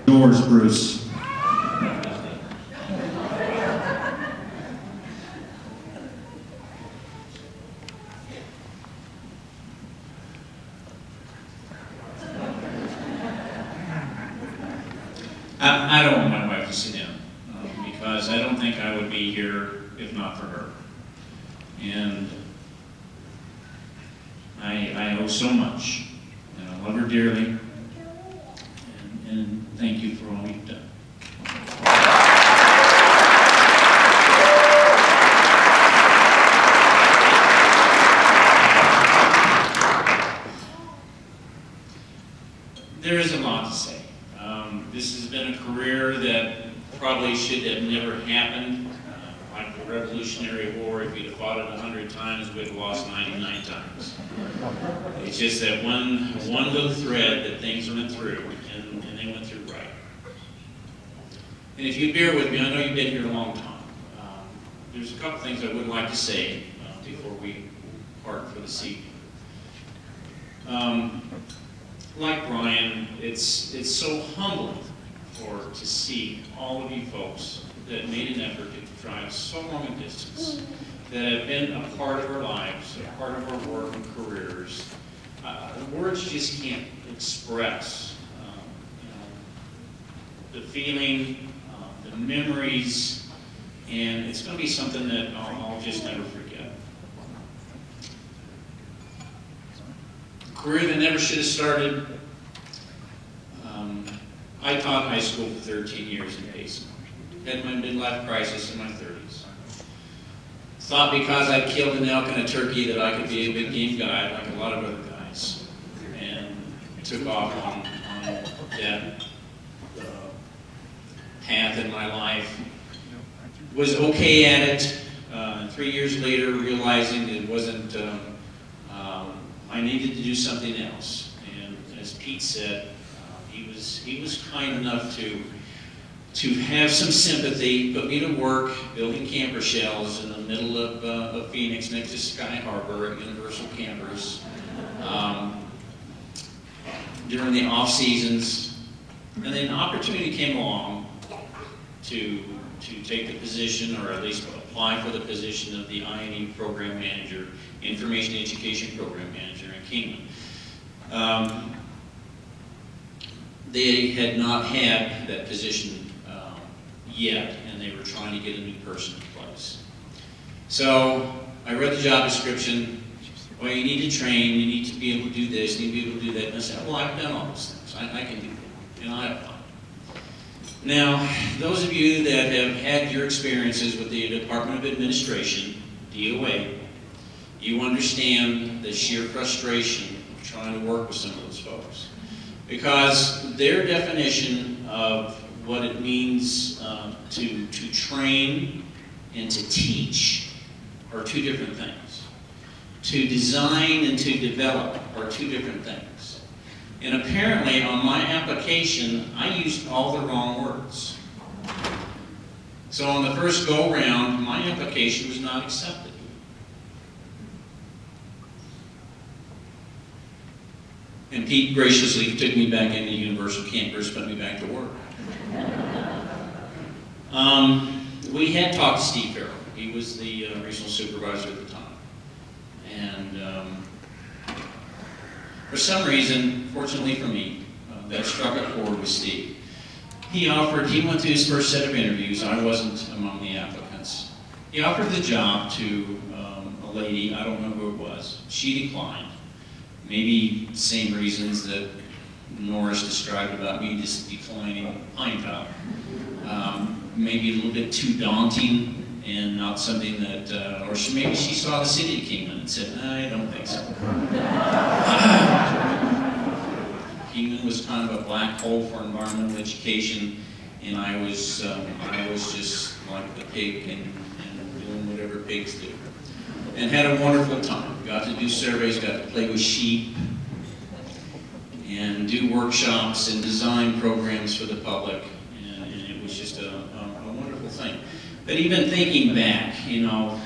Yours, Bruce. I don't want my wife to sit down because I don't think I would be here if not for her. And I owe so much, and I love her dearly, and thank you for all you've done. There is a lot to say. This has been a career that probably should have never happened. Like the Revolutionary War, if we'd have fought it 100 times, we'd have lost 99 times. It's just that one little thread that things went through, and they went through right. And if you bear with me, I know you've been here a long time. There's a couple things I would like to say before we part for this evening. Like Brian, it's so humbling to see all of you folks that made an effort to drive so long a distance, that have been a part of our lives, a part of our work and careers. Words just can't express the feeling, the memories, and it's going to be something that I'll just never forget. A career that never should have started. I taught high school for 13 years in Payson. Had my midlife crisis in my 30s. Thought because I killed an elk and a turkey that I could be a big game guy like a lot of other guys. And took off on that path in my life. Was okay at it. 3 years later, realizing it wasn't, I needed to do something else. And as Pete said, he was kind enough to have some sympathy, put me to work building camper shells in the middle of Phoenix next to Sky Harbor at Universal Campers during the off seasons. And then an opportunity came along to take the position, or at least apply for the position of the I&E Program Manager, Information Education Program Manager in Kingman. They had not had that position yet, and they were trying to get a new person in place. So I read the job description. Well, you need to train, you need to be able to do this, you need to be able to do that. And I said, well, I've done all those things. I can do that. And I applied. Now, those of you that have had your experiences with the Department of Administration, DOA, you understand the sheer frustration of trying to work with some of those folks. Because their definition of what it means to train and to teach are two different things. To design and to develop are two different things. And apparently on my application, I used all the wrong words. So on the first go-round, my application was not accepted. And Pete graciously took me back into Universal Campers, put me back to work. we had talked to Steve Farrell. He was the regional supervisor at the time. And for some reason, fortunately for me, that struck a chord with Steve. He went through his first set of interviews. I wasn't among the applicants. He offered the job to a lady, I don't know who it was. She declined. Maybe the same reasons that Norris described about me just declining Pinetop. Maybe a little bit too daunting and not something that, or maybe she saw the city of Kingman and said, I don't think so. Kingman was kind of a black hole for environmental education, and I was just like the pig and doing whatever pigs do. And had a wonderful time. Got to do surveys, got to play with sheep, and do workshops and design programs for the public, and it was just a wonderful thing. But even thinking back, you know,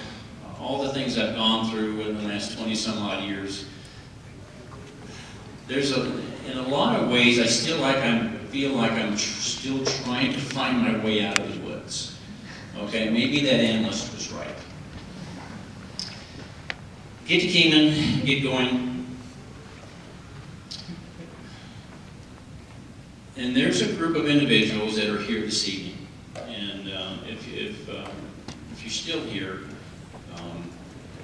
all the things I've gone through in the last 20 some odd years, in a lot of ways, I feel like I'm still trying to find my way out of the woods. Okay, maybe that analyst was right. Get to Kingman, get going. And there's a group of individuals that are here this evening. And if you're still here, I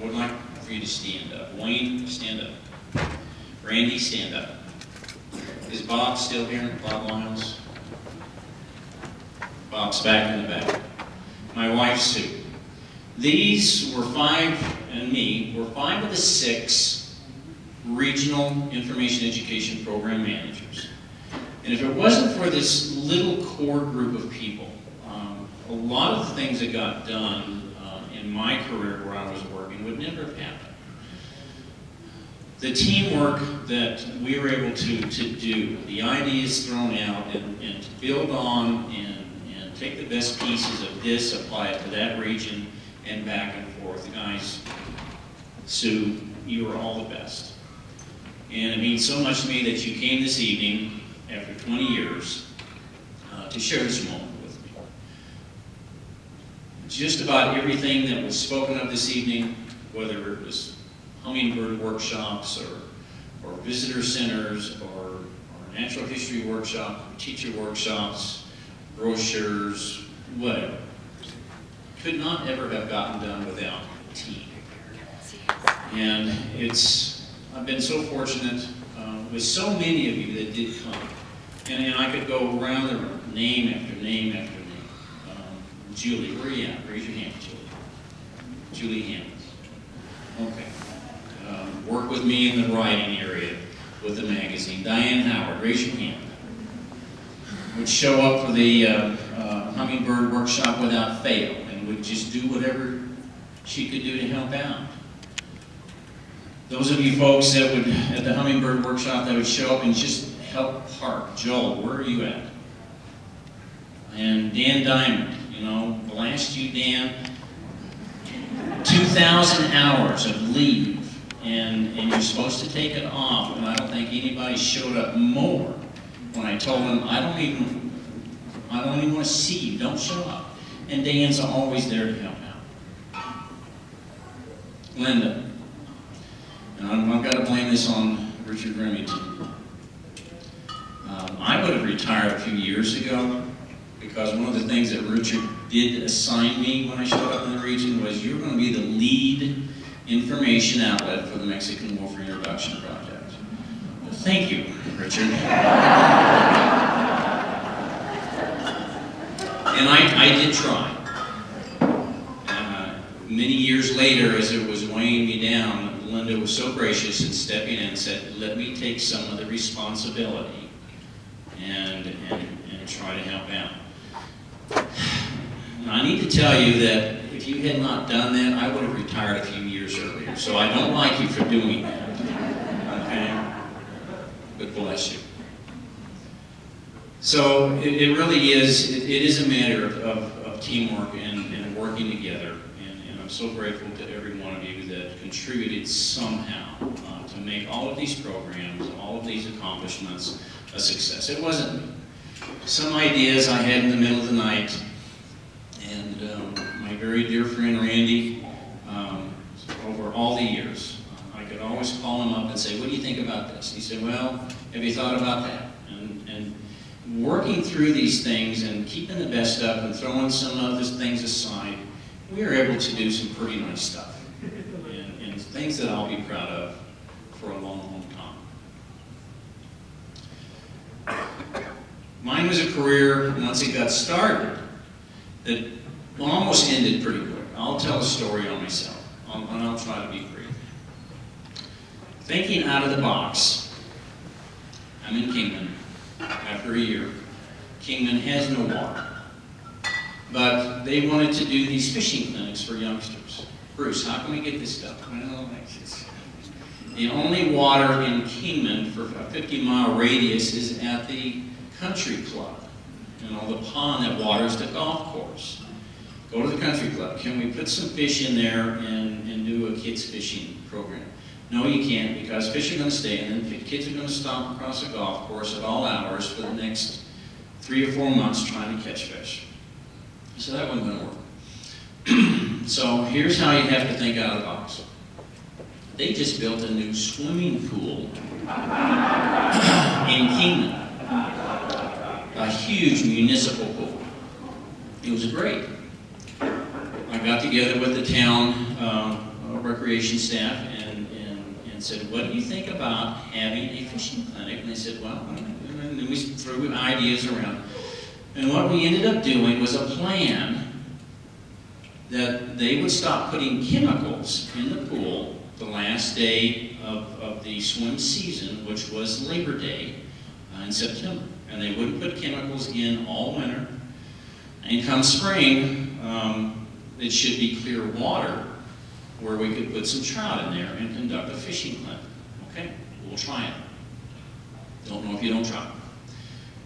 would like for you to stand up. Wayne, stand up. Randy, stand up. Is Bob still here? Bob Lyles? Bob's back in the back. My wife, Sue. These were and me, were 5 of the 6 regional information education program managers. And if it wasn't for this little core group of people, a lot of the things that got done in my career where I was working would never have happened. The teamwork that we were able to do, the ideas thrown out and to build on and take the best pieces of this, apply it to that region, and back and forth. Guys, Sue, you are all the best. And it means so much to me that you came this evening after 20 years to share this moment with me. Just about everything that was spoken of this evening, whether it was hummingbird workshops or visitor centers or natural history workshop, teacher workshops, brochures, whatever, could not ever have gotten done without a team. And I've been so fortunate with so many of you that did come. And I could go around the room, name after name after name. Julie, where are you at? Raise your hand, Julie. Julie Hammonds. Okay. Work with me in the writing area with the magazine. Diane Howard, raise your hand. Would show up for the hummingbird workshop without fail and would just do whatever she could do to help out. Those of you folks that would, at the hummingbird workshop, that would show up and just help park. Joel, where are you at? And Dan Diamond, you know, blast you, Dan. 2,000 hours of leave, and you're supposed to take it off, and I don't think anybody showed up more when I told them, I don't even want to see you, don't show up. And Dan's always there to help out. Linda, and I've got to blame this on Richard Remington. I would have retired a few years ago because one of the things that Richard did assign me when I showed up in the region was you're going to be the lead information outlet for the Mexican Wolf Reintroduction Project. Well, thank you, Richard. And I did try. Many years later, as it was weighing me down, Linda was so gracious in stepping in and said, let me take some of the responsibility and try to help out. And I need to tell you that if you had not done that, I would have retired a few years earlier. So I don't like you for doing that. Okay? But bless you. So it really is, it is a matter of teamwork and working together. And I'm so grateful to every one of you that contributed somehow to make all of these programs, all of these accomplishments a success. It wasn't some ideas I had in the middle of the night, and very dear friend Randy, over all the years. I could always call him up and say, what do you think about this? He said, well, have you thought about that? And working through these things and keeping the best up and throwing some other things aside, we were able to do some pretty nice stuff. And things that I'll be proud of for a long, long time. Mine was a career, once it got started, that almost ended pretty quick. I'll tell a story on myself, and I'll try to be brief. Thinking out of the box, I'm in Kingman after a year. Kingman has no water, but they wanted to do these fishing clinics for youngsters. Bruce, how can we get this done? Well, the only water in Kingman for a 50-mile radius is at the country club. You know, the pond that waters the golf course. Go to the country club. Can we put some fish in there and do a kids fishing program? No, you can't, because fish are going to stay, and then kids are going to stomp across the golf course at all hours for the next 3 or 4 months trying to catch fish. So that wasn't going to work. So here's how you have to think out of the box. They just built a new swimming pool in Kingman. A huge municipal pool. It was great. I got together with the town recreation staff and said, what do you think about having a fishing clinic? And they said, well, and then we threw ideas around. And what we ended up doing was a plan that they would stop putting chemicals in the pool the last day of the swim season, which was Labor Day in September. And they wouldn't put chemicals in all winter. And come spring, it should be clear water where we could put some trout in there and conduct a fishing clinic. Okay, we'll try it. Don't know if you don't try it.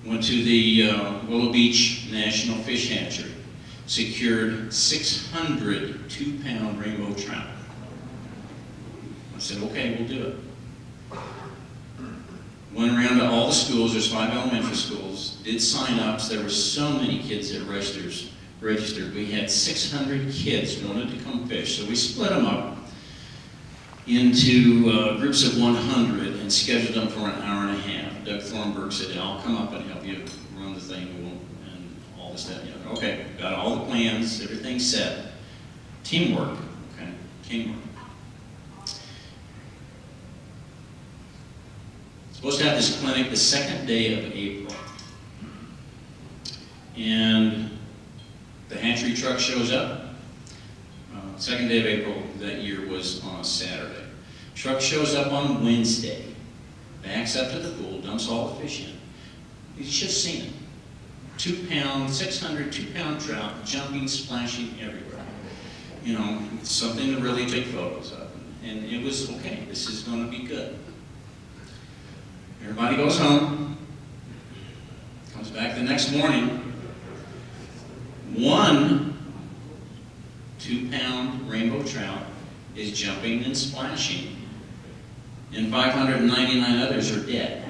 Went to the Willow Beach National Fish Hatchery. Secured 600 2-pound rainbow trout. I said, okay, we'll do it. Went around to all the schools, there's 5 elementary schools, did sign-ups. There were so many kids that registered. We had 600 kids who wanted to come fish, so we split them up into groups of 100 and scheduled them for an hour and a half. Doug Thornburg said, I'll come up and help you run the thing and all this, that, and the other. Okay, got all the plans, everything set. Teamwork, okay, teamwork. Supposed to have this clinic the 2nd day of April. And the hatchery truck shows up. 2nd day of April that year was on a Saturday. Truck shows up on Wednesday, backs up to the pool, dumps all the fish in. You should have seen it. 2-pound, 600 2-pound trout jumping, splashing everywhere. You know, something to really take photos of. And it was, okay, this is going to be good. Everybody goes home, comes back the next morning. 1 2-pound rainbow trout is jumping and splashing, and 599 others are dead.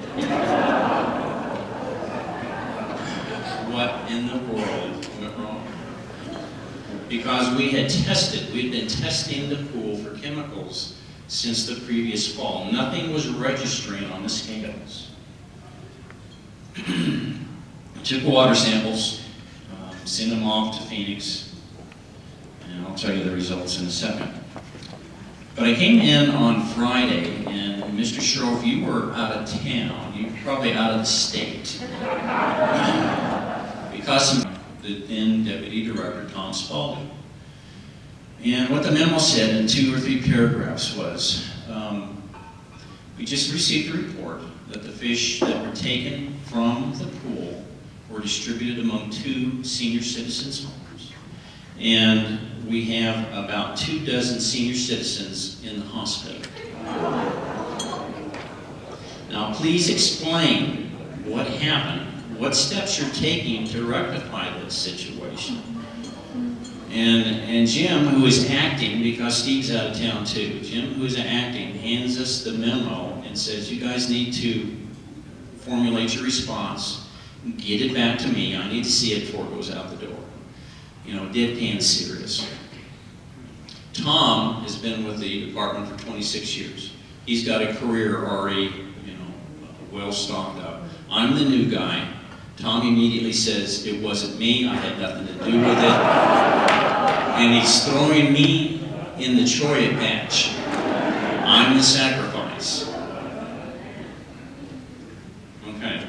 What in the world went wrong? Because we had tested, we'd been testing the pool for chemicals since the previous fall. Nothing was registering on the scales. Took water samples, sent them off to Phoenix, and I'll tell you the results in a second. But I came in on Friday, and Mr. Schroff, you were out of town. You were probably out of the state. Because of the then Deputy Director, Tom Spalding. And what the memo said in 2 or 3 paragraphs was, we just received a report that the fish that were taken from the pool were distributed among 2 senior citizens' homes. And we have about 24 senior citizens in the hospital. Now please explain what happened, what steps you're taking to rectify this situation. And Jim, who is acting, because Steve's out of town too, Jim, who is acting, hands us the memo and says, you guys need to formulate your response, get it back to me, I need to see it before it goes out the door. you know, deadpan serious. Tom has been with the department for 26 years. He's got a career already, you know, well stocked up. I'm the new guy. Tom immediately says, it wasn't me, I had nothing to do with it. And he's throwing me in the Troya patch. I'm the sacrifice. Okay.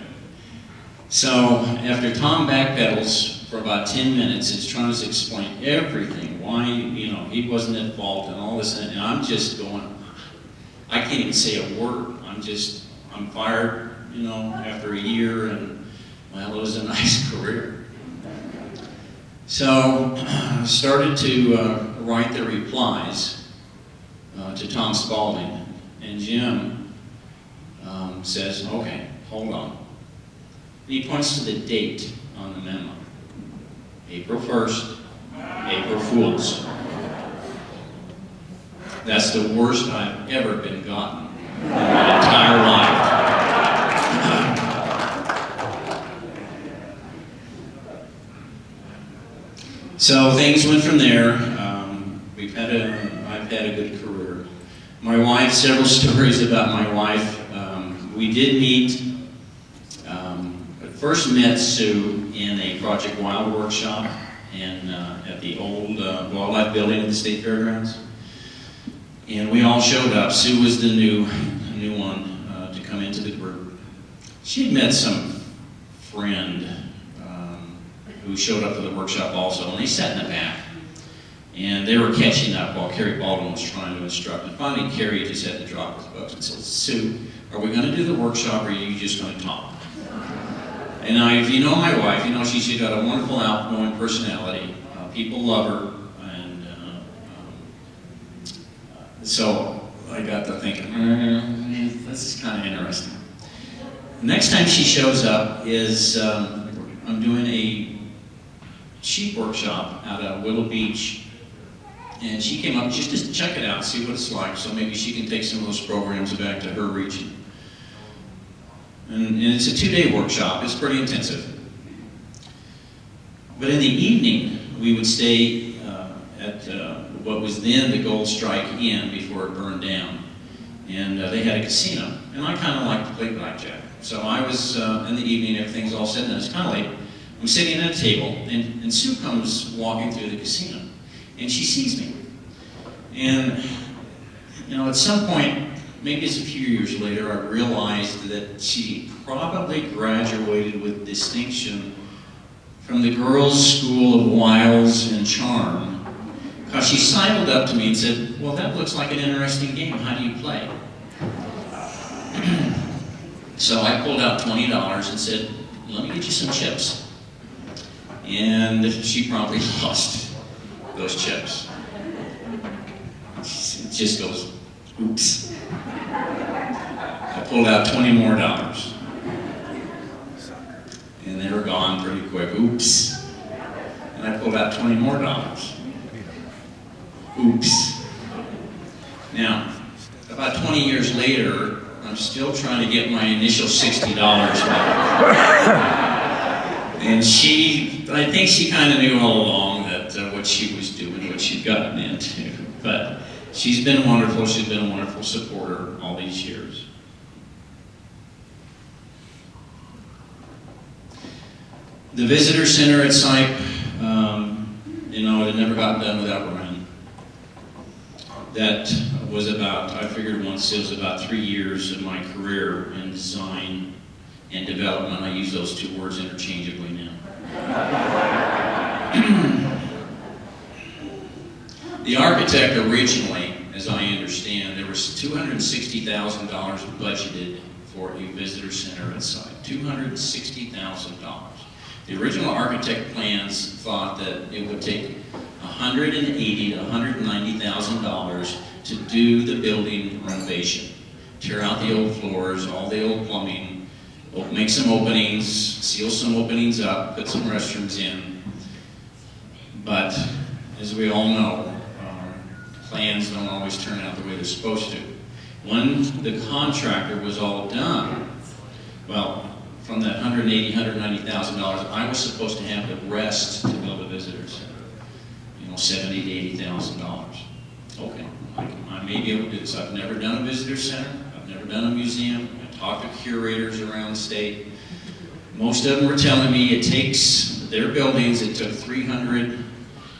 So after Tom backpedals for about 10 minutes, is trying to explain everything, why, you know, he wasn't at fault and all this, and I'm just going, I can't even say a word. I'm fired, you know, after a year, and well, it was a nice career. So I started to write the replies to Tom Spaulding, and Jim says, okay, hold on. And he points to the date on the memo. April 1st, April Fools. That's the worst I've ever been gotten in my entire life. So things went from there. I've had a good career. My wife, several stories about my wife. We did meet, I first met Sue in a Project Wild workshop at the old wildlife building at the State Fairgrounds. And we all showed up. Sue was the new one to come into the group. She had met some friend who showed up to the workshop also, and they sat in the back. And they were catching up while Carrie Baldwin was trying to instruct. And finally, Carrie just had to drop his books and said, Sue, are we going to do the workshop, or are you just going to talk? And now, if you know my wife, you know she's got a wonderful outgoing personality. People love her. And so I got to thinking, this is kind of interesting. The next time she shows up is, I'm doing a sheep workshop out of Willow Beach. And she came up just to check it out, see what it's like, so maybe she can take some of those programs back to her region. And it's a 2-day workshop. It's pretty intensive. But in the evening, we would stay at what was then the Gold Strike Inn before it burned down. And they had a casino. And I kind of liked to play blackjack. So I was, in the evening, everything's all set, and it's kind of late. I'm sitting at a table, and Sue comes walking through the casino. And she sees me. And, you know, at some point, maybe it's a few years later, I realized that she probably graduated with distinction from the Girls' School of Wiles and Charm, because she sidled up to me and said, well, that looks like an interesting game. How do you play? So I pulled out $20 and said, let me get you some chips. And she promptly lost those chips. It just goes, oops. I pulled out $20 more. And they were gone pretty quick. Oops. And I pulled out $20 more. Oops. Now, about 20 years later, I'm still trying to get my initial $60 back. And I think she kind of knew all along that what she was doing, what she'd gotten into. But she's been wonderful. She's been a wonderful supporter all these years. The visitor center at SIPE, you know, it had never gotten done without Brian. That was about, I figured once, it was about 3 years of my career in design and development. I use those two words interchangeably now. The architect originally, as I understand, there was $260,000 budgeted for a visitor center at SIPE. $260,000. The original architect plans thought that it would take $180,000 to $190,000 to do the building renovation. Tear out the old floors, all the old plumbing, make some openings, seal some openings up, put some restrooms in. But as we all know, plans don't always turn out the way they're supposed to. When the contractor was all done, well, from that $180,000, $190,000, I was supposed to have the rest to build a visitor center. $70,000 to $80,000. Okay, I may be able to do this. I've never done a visitor center. I've never done a museum. I've talked to curators around the state. Most of them were telling me it takes, their buildings, it took $300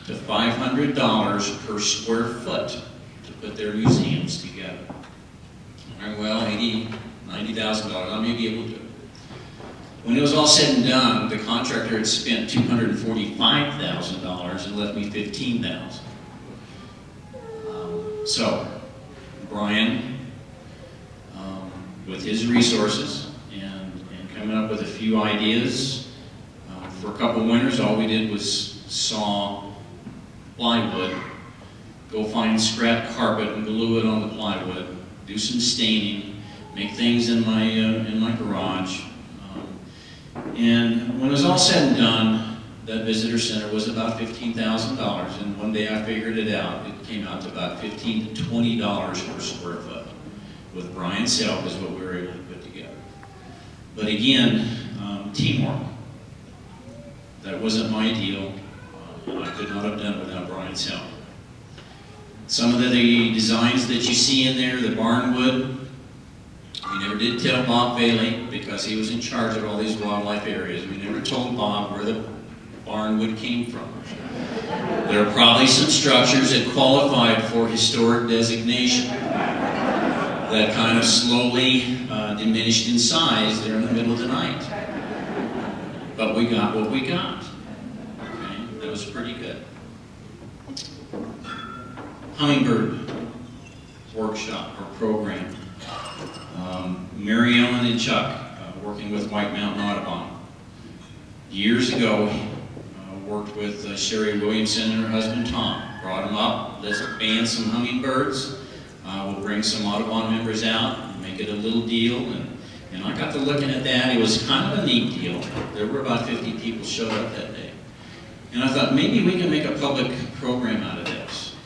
to $500 per square foot to put their museums together. All right, well, $80,000, $90,000, I may be able to do it. When it was all said and done, the contractor had spent $245,000 and left me $15,000. So, Brian, with his resources and coming up with a few ideas, for a couple winters, all we did was saw plywood, go find scrap carpet and glue it on the plywood, do some staining, make things in my garage. And when it was all said and done, that visitor center was about $15,000, and one day I figured it out. It came out to about $15 to $20 per square foot. With Brian's help is what we were able to put together. But again, teamwork. That wasn't my deal. I could not have done it without Brian's help. Some of the designs that you see in there, the barnwood, we never did tell Bob Bailey because he was in charge of all these wildlife areas. We never told Bob where the barnwood came from. There are probably some structures that qualified for historic designation that kind of slowly diminished in size there in the middle of the night. But we got what we got. Okay? That was pretty good. Hummingbird workshop or program. Mary Ellen and Chuck working with White Mountain Audubon. Years ago, worked with Sherry Williamson and her husband Tom. Brought them up, let's ban some hummingbirds. We'll bring some Audubon members out and make it a little deal. And I got to looking at that. It was kind of a neat deal. There were about 50 people showed up that day. And I thought maybe we can make a public program out of this.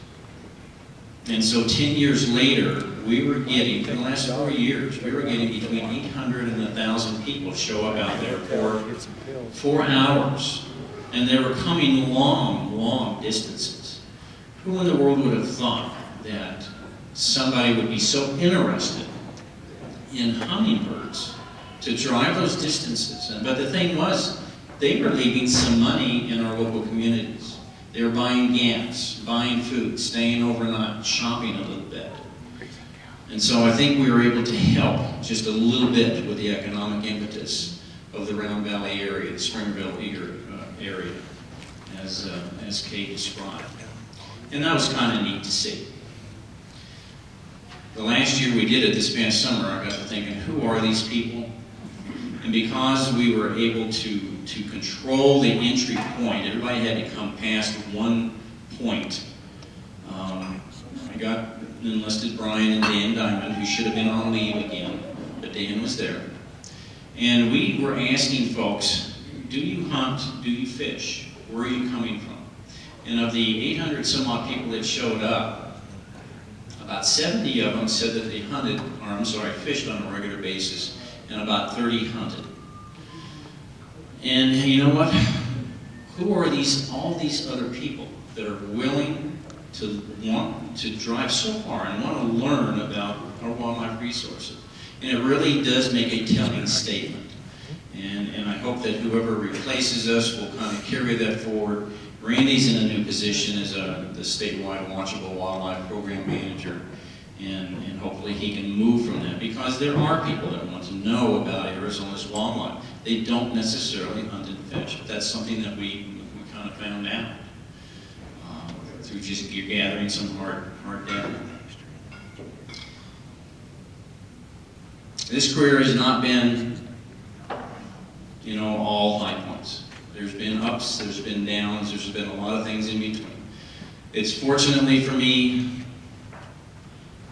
And so 10 years later, we were getting, for the last 4 years, we were getting between 800 and 1,000 people show up out there for 4 hours. And they were coming long, long distances. Who in the world would have thought that somebody would be so interested in hummingbirds to drive those distances? But the thing was, they were leaving some money in our local communities. They were buying gas, buying food, staying overnight, shopping a little bit. And so I think we were able to help just a little bit with the economic impetus of the Round Valley area, the Springerville area, as Kay described. And that was kind of neat to see. The last year we did it, this past summer, I got to thinking, who are these people? And because we were able to control the entry point, everybody had to come past one point. I got enlisted Brian and Dan Diamond, who should have been on leave again, but Dan was there. And we were asking folks, do you hunt, do you fish? Where are you coming from? And of the 800 some odd people that showed up, about 70 of them said that they hunted, or I'm sorry, fished on a regular basis, and about 30 hunted. And you know what? Who are all these other people that are willing to want to drive so far and want to learn about our wildlife resources? And it really does make a telling statement. And I hope that whoever replaces us will kind of carry that forward. Randy's in a new position as the statewide Watchable Wildlife Program Manager, and hopefully he can move from that, because there are people that want to know about Arizona's wildlife. They don't necessarily hunt and fish, but that's something that we kind of found out through just gathering some hard data. This career has not been, you know, all high points. There's been ups, there's been downs, there's been a lot of things in between. It's fortunately for me,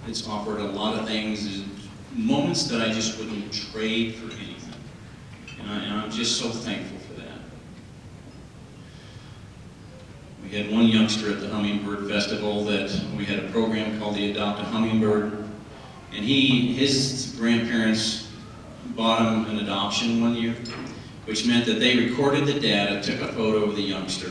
it's offered a lot of things, moments that I just wouldn't trade for anything. And I'm just so thankful for that. We had one youngster at the Hummingbird Festival that we had a program called the Adopt a Hummingbird. And his grandparents bought him an adoption one year, which meant that they recorded the data, took a photo of the youngster,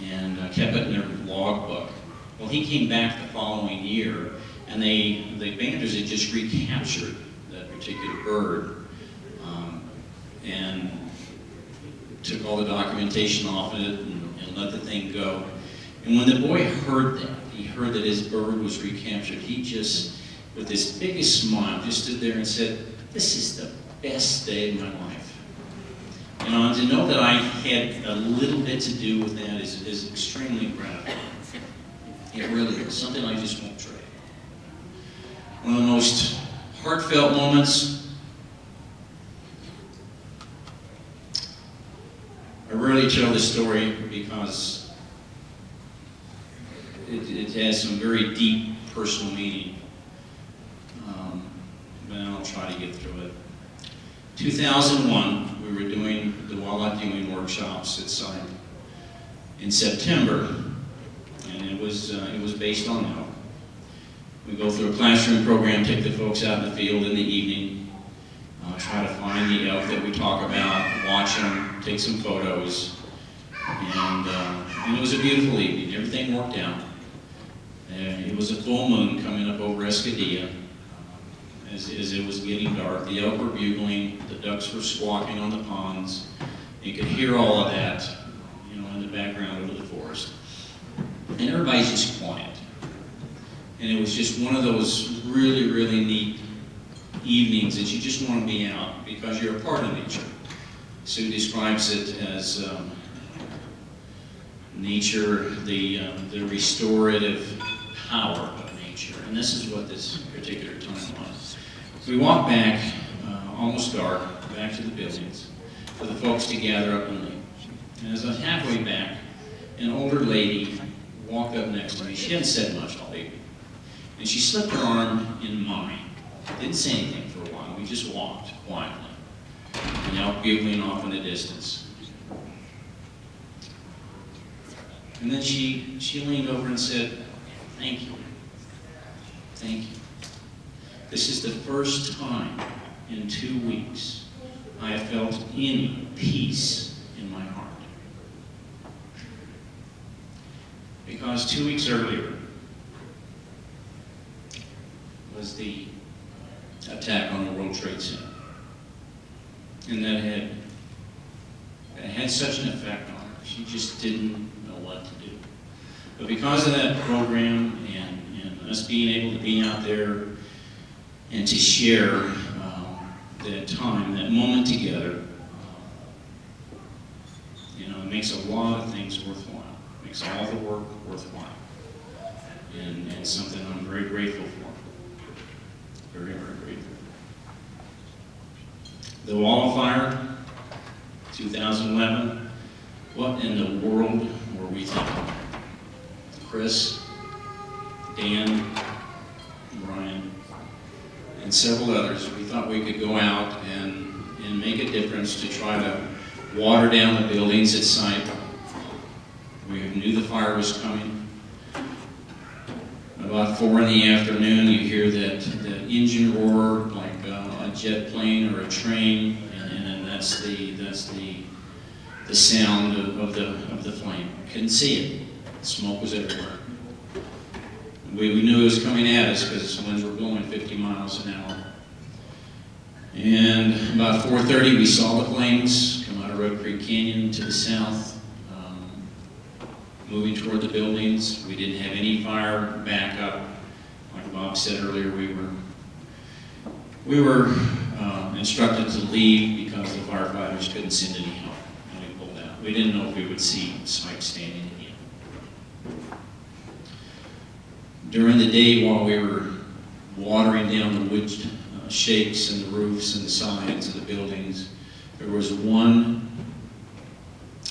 and kept it in their logbook. Well, he came back the following year, and the banders had just recaptured that particular bird, and took all the documentation off of it and let the thing go. And when the boy heard that, he heard that his bird was recaptured, he just, with his biggest smile, just stood there and said, "This is the best day of my life." You know, and to know that I had a little bit to do with that is extremely gratifying. It really is, something I just won't trade. One of the most heartfelt moments, I rarely tell this story because it has some very deep personal meaning, but I'll try to get through it. 2001, we were doing the wildlife viewing workshops at site in September, and it was based on elk. We go through a classroom program, take the folks out in the field in the evening, try to find the elk that we talk about, watch them, take some photos, and it was a beautiful evening. Everything worked out. It was a full moon coming up over Escadilla. As it was getting dark, the elk were bugling, the ducks were squawking on the ponds. You could hear all of that, you know, in the background of the forest. And everybody's just quiet. And it was just one of those really, really neat evenings that you just want to be out because you're a part of nature. Sue describes it as nature, the restorative power of nature. And this is what this particular time was. We walked back, almost dark, back to the buildings for the folks to gather up and leave. And as I was halfway back, an older lady walked up next to me. She hadn't said much all evening. And she slipped her arm in mine. Didn't say anything for a while. We just walked quietly. And elk bugling off in the distance. And then she leaned over and said, "Thank you. Thank you. This is the first time in 2 weeks I have felt any peace in my heart." Because 2 weeks earlier was the attack on the World Trade Center. And that had such an effect on her. She just didn't know what to do. But because of that program and us being able to be out there and to share that time, that moment together, you know, it makes a lot of things worthwhile. It makes all the work worthwhile. And something I'm very grateful for. Very, very grateful. The Wall of Fire, 2011. What in the world were we thinking? Chris, Dan, Brian, and several others, we thought we could go out and make a difference to try to water down the buildings at site. We knew the fire was coming. About 4 in the afternoon, you hear that engine roar like a jet plane or a train, and that's the sound of the flame. Couldn't see it. Smoke was everywhere. We knew it was coming at us because the winds were blowing 50 miles an hour. And about 4:30, we saw the flames come out of Red Creek Canyon to the south, moving toward the buildings. We didn't have any fire backup. Like Bob said earlier, we were instructed to leave because the firefighters couldn't send any help, and we pulled out. We didn't know if we would see Spike standing again. During the day, while we were watering down the wood shakes and the roofs and the sides of the buildings, there was one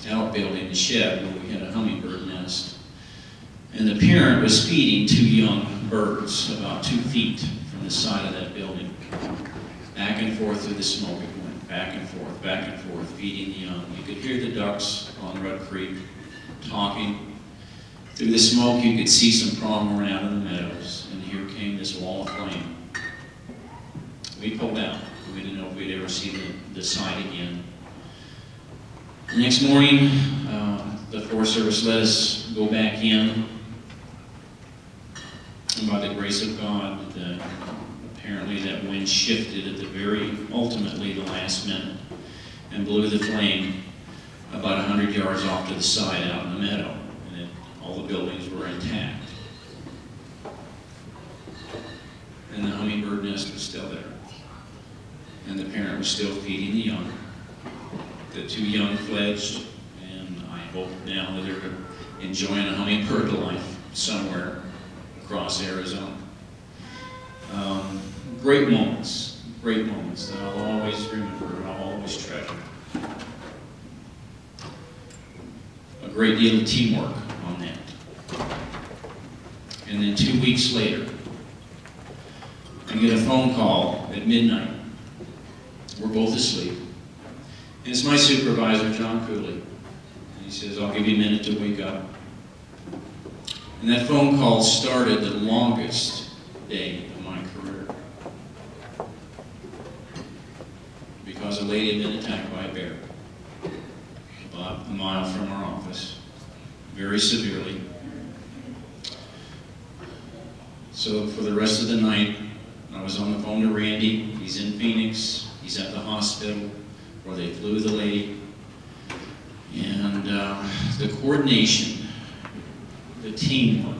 outbuilding, the shed, where we had a hummingbird nest. And the parent was feeding 2 young birds about 2 feet from the side of that building. Back and forth through the smoke it went, back and forth, feeding the young. You could hear the ducks on Red Creek talking. Through the smoke you could see some pronghorn out in the meadows, and here came this wall of flame. We pulled out. We didn't know if we'd ever see the site again. The next morning, the Forest Service let us go back in. And by the grace of God, apparently that wind shifted at ultimately the last minute, and blew the flame about 100 yards off to the side out in the meadow, and all the buildings were intact. And the hummingbird nest was still there, and the parent was still feeding the young. The 2 young fledged, and I hope now that they're enjoying a hummingbird life somewhere across Arizona. Great moments that I'll always remember and I'll always treasure. A great deal of teamwork on that. And then 2 weeks later, I get a phone call at midnight. We're both asleep. And it's my supervisor, John Cooley. And he says, I'll give you a minute to wake up. And that phone call started the longest day of my career. Because a lady had been attacked by a bear about a mile from our office, very severely. So for the rest of the night, I was on the phone to Randy. He's in Phoenix. He's at the hospital where they flew the lady. And the coordination, the teamwork,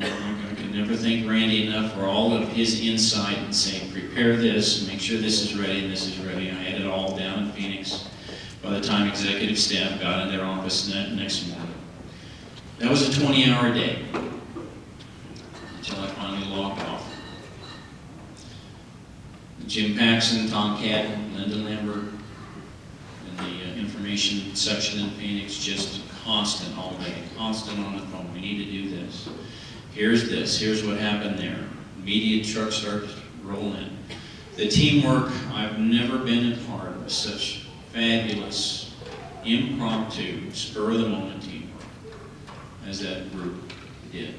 I can never thank Randy enough for all of his insight and saying, prepare this, and make sure this is ready and this is ready. I had it all down in Phoenix by the time executive staff got in their office next morning. That was a 20-hour day until I finally logged off. Jim Paxson, Tom Cadden, Linda Lambert, and the information section in Phoenix, just constant all day, constant on the phone. We need to do this. Here's this. Here's what happened there. Media trucks started rolling in. The teamwork, I've never been a part of such fabulous, impromptu, spur-of-the-moment teamwork as that group did.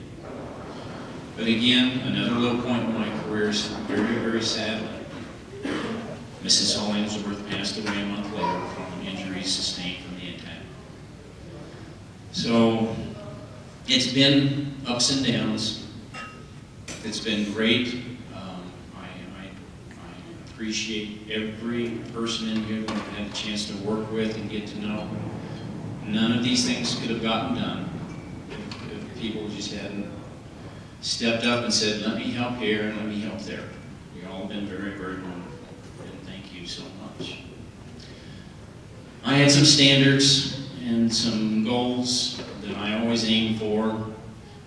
But again, another low point in my career is very, very sadly, Mrs. Hollingsworth passed away a month later from injuries sustained from the attack. So it's been ups and downs. It's been great. I appreciate every person in here that I've had a chance to work with and get to know. None of these things could have gotten done if people just hadn't stepped up and said, let me help here and let me help there. You've all been very, very wonderful, and thank you so much. I had some standards and some goals that I always aim for.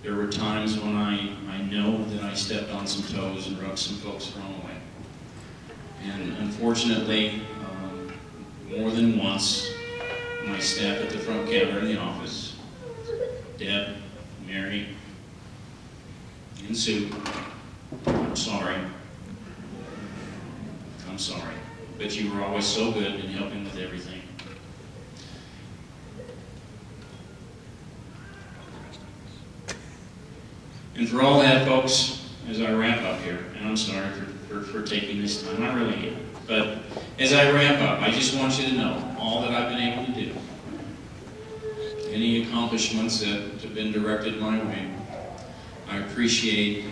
There were times when I know that I stepped on some toes and rubbed some folks the wrong way. And unfortunately, more than once, my staff at the front counter in the office, Deb, Mary, and Sue, I'm sorry. I'm sorry. But you were always so good in helping with everything. And for all that, folks, as I wrap up here, and I'm sorry for taking this time, I really am. But as I wrap up, I just want you to know all that I've been able to do. Any accomplishments that have been directed my way, I appreciate,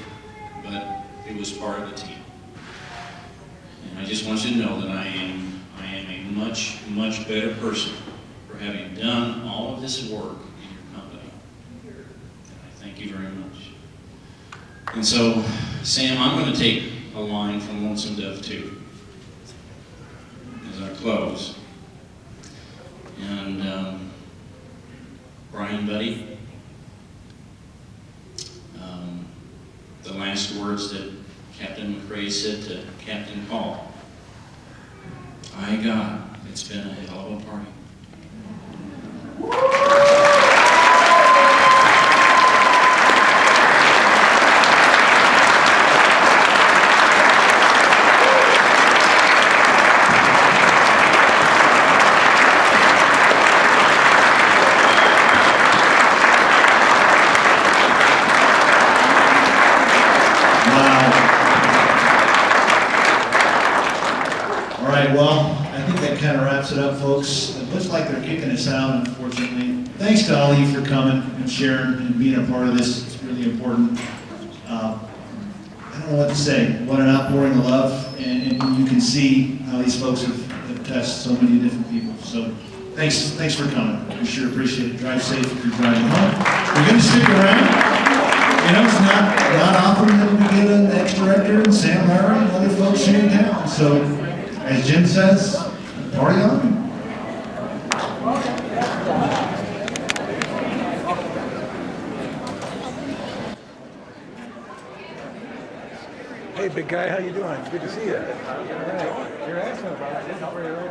but it was part of the team. And I just want you to know that I am a much, much better person for having done all of this work in your company. And I thank you very much. And so, Sam, I'm going to take a line from Lonesome Dove 2 as I close. And Brian, buddy, the last words that Captain McRae said to Captain Paul, "My God, it's been a hell of a party." Well, I think that kind of wraps it up, folks. looks like they're kicking us out, unfortunately. Thanks to all of you for coming and sharing and being a part of this. It's really important. I don't know what to say. What an outpouring of love, and you can see how these folks have touched so many different people. So thanks for coming. We sure appreciate it. Drive safe if you're driving home. You're going to stick around. You know, it's not often that we get an ex-director and Sam Larry and other folks here in town. So, as Jim says, party on. Hey, big guy, how you doing? Good to see you. All right. You're asking about it. I didn't know where you were.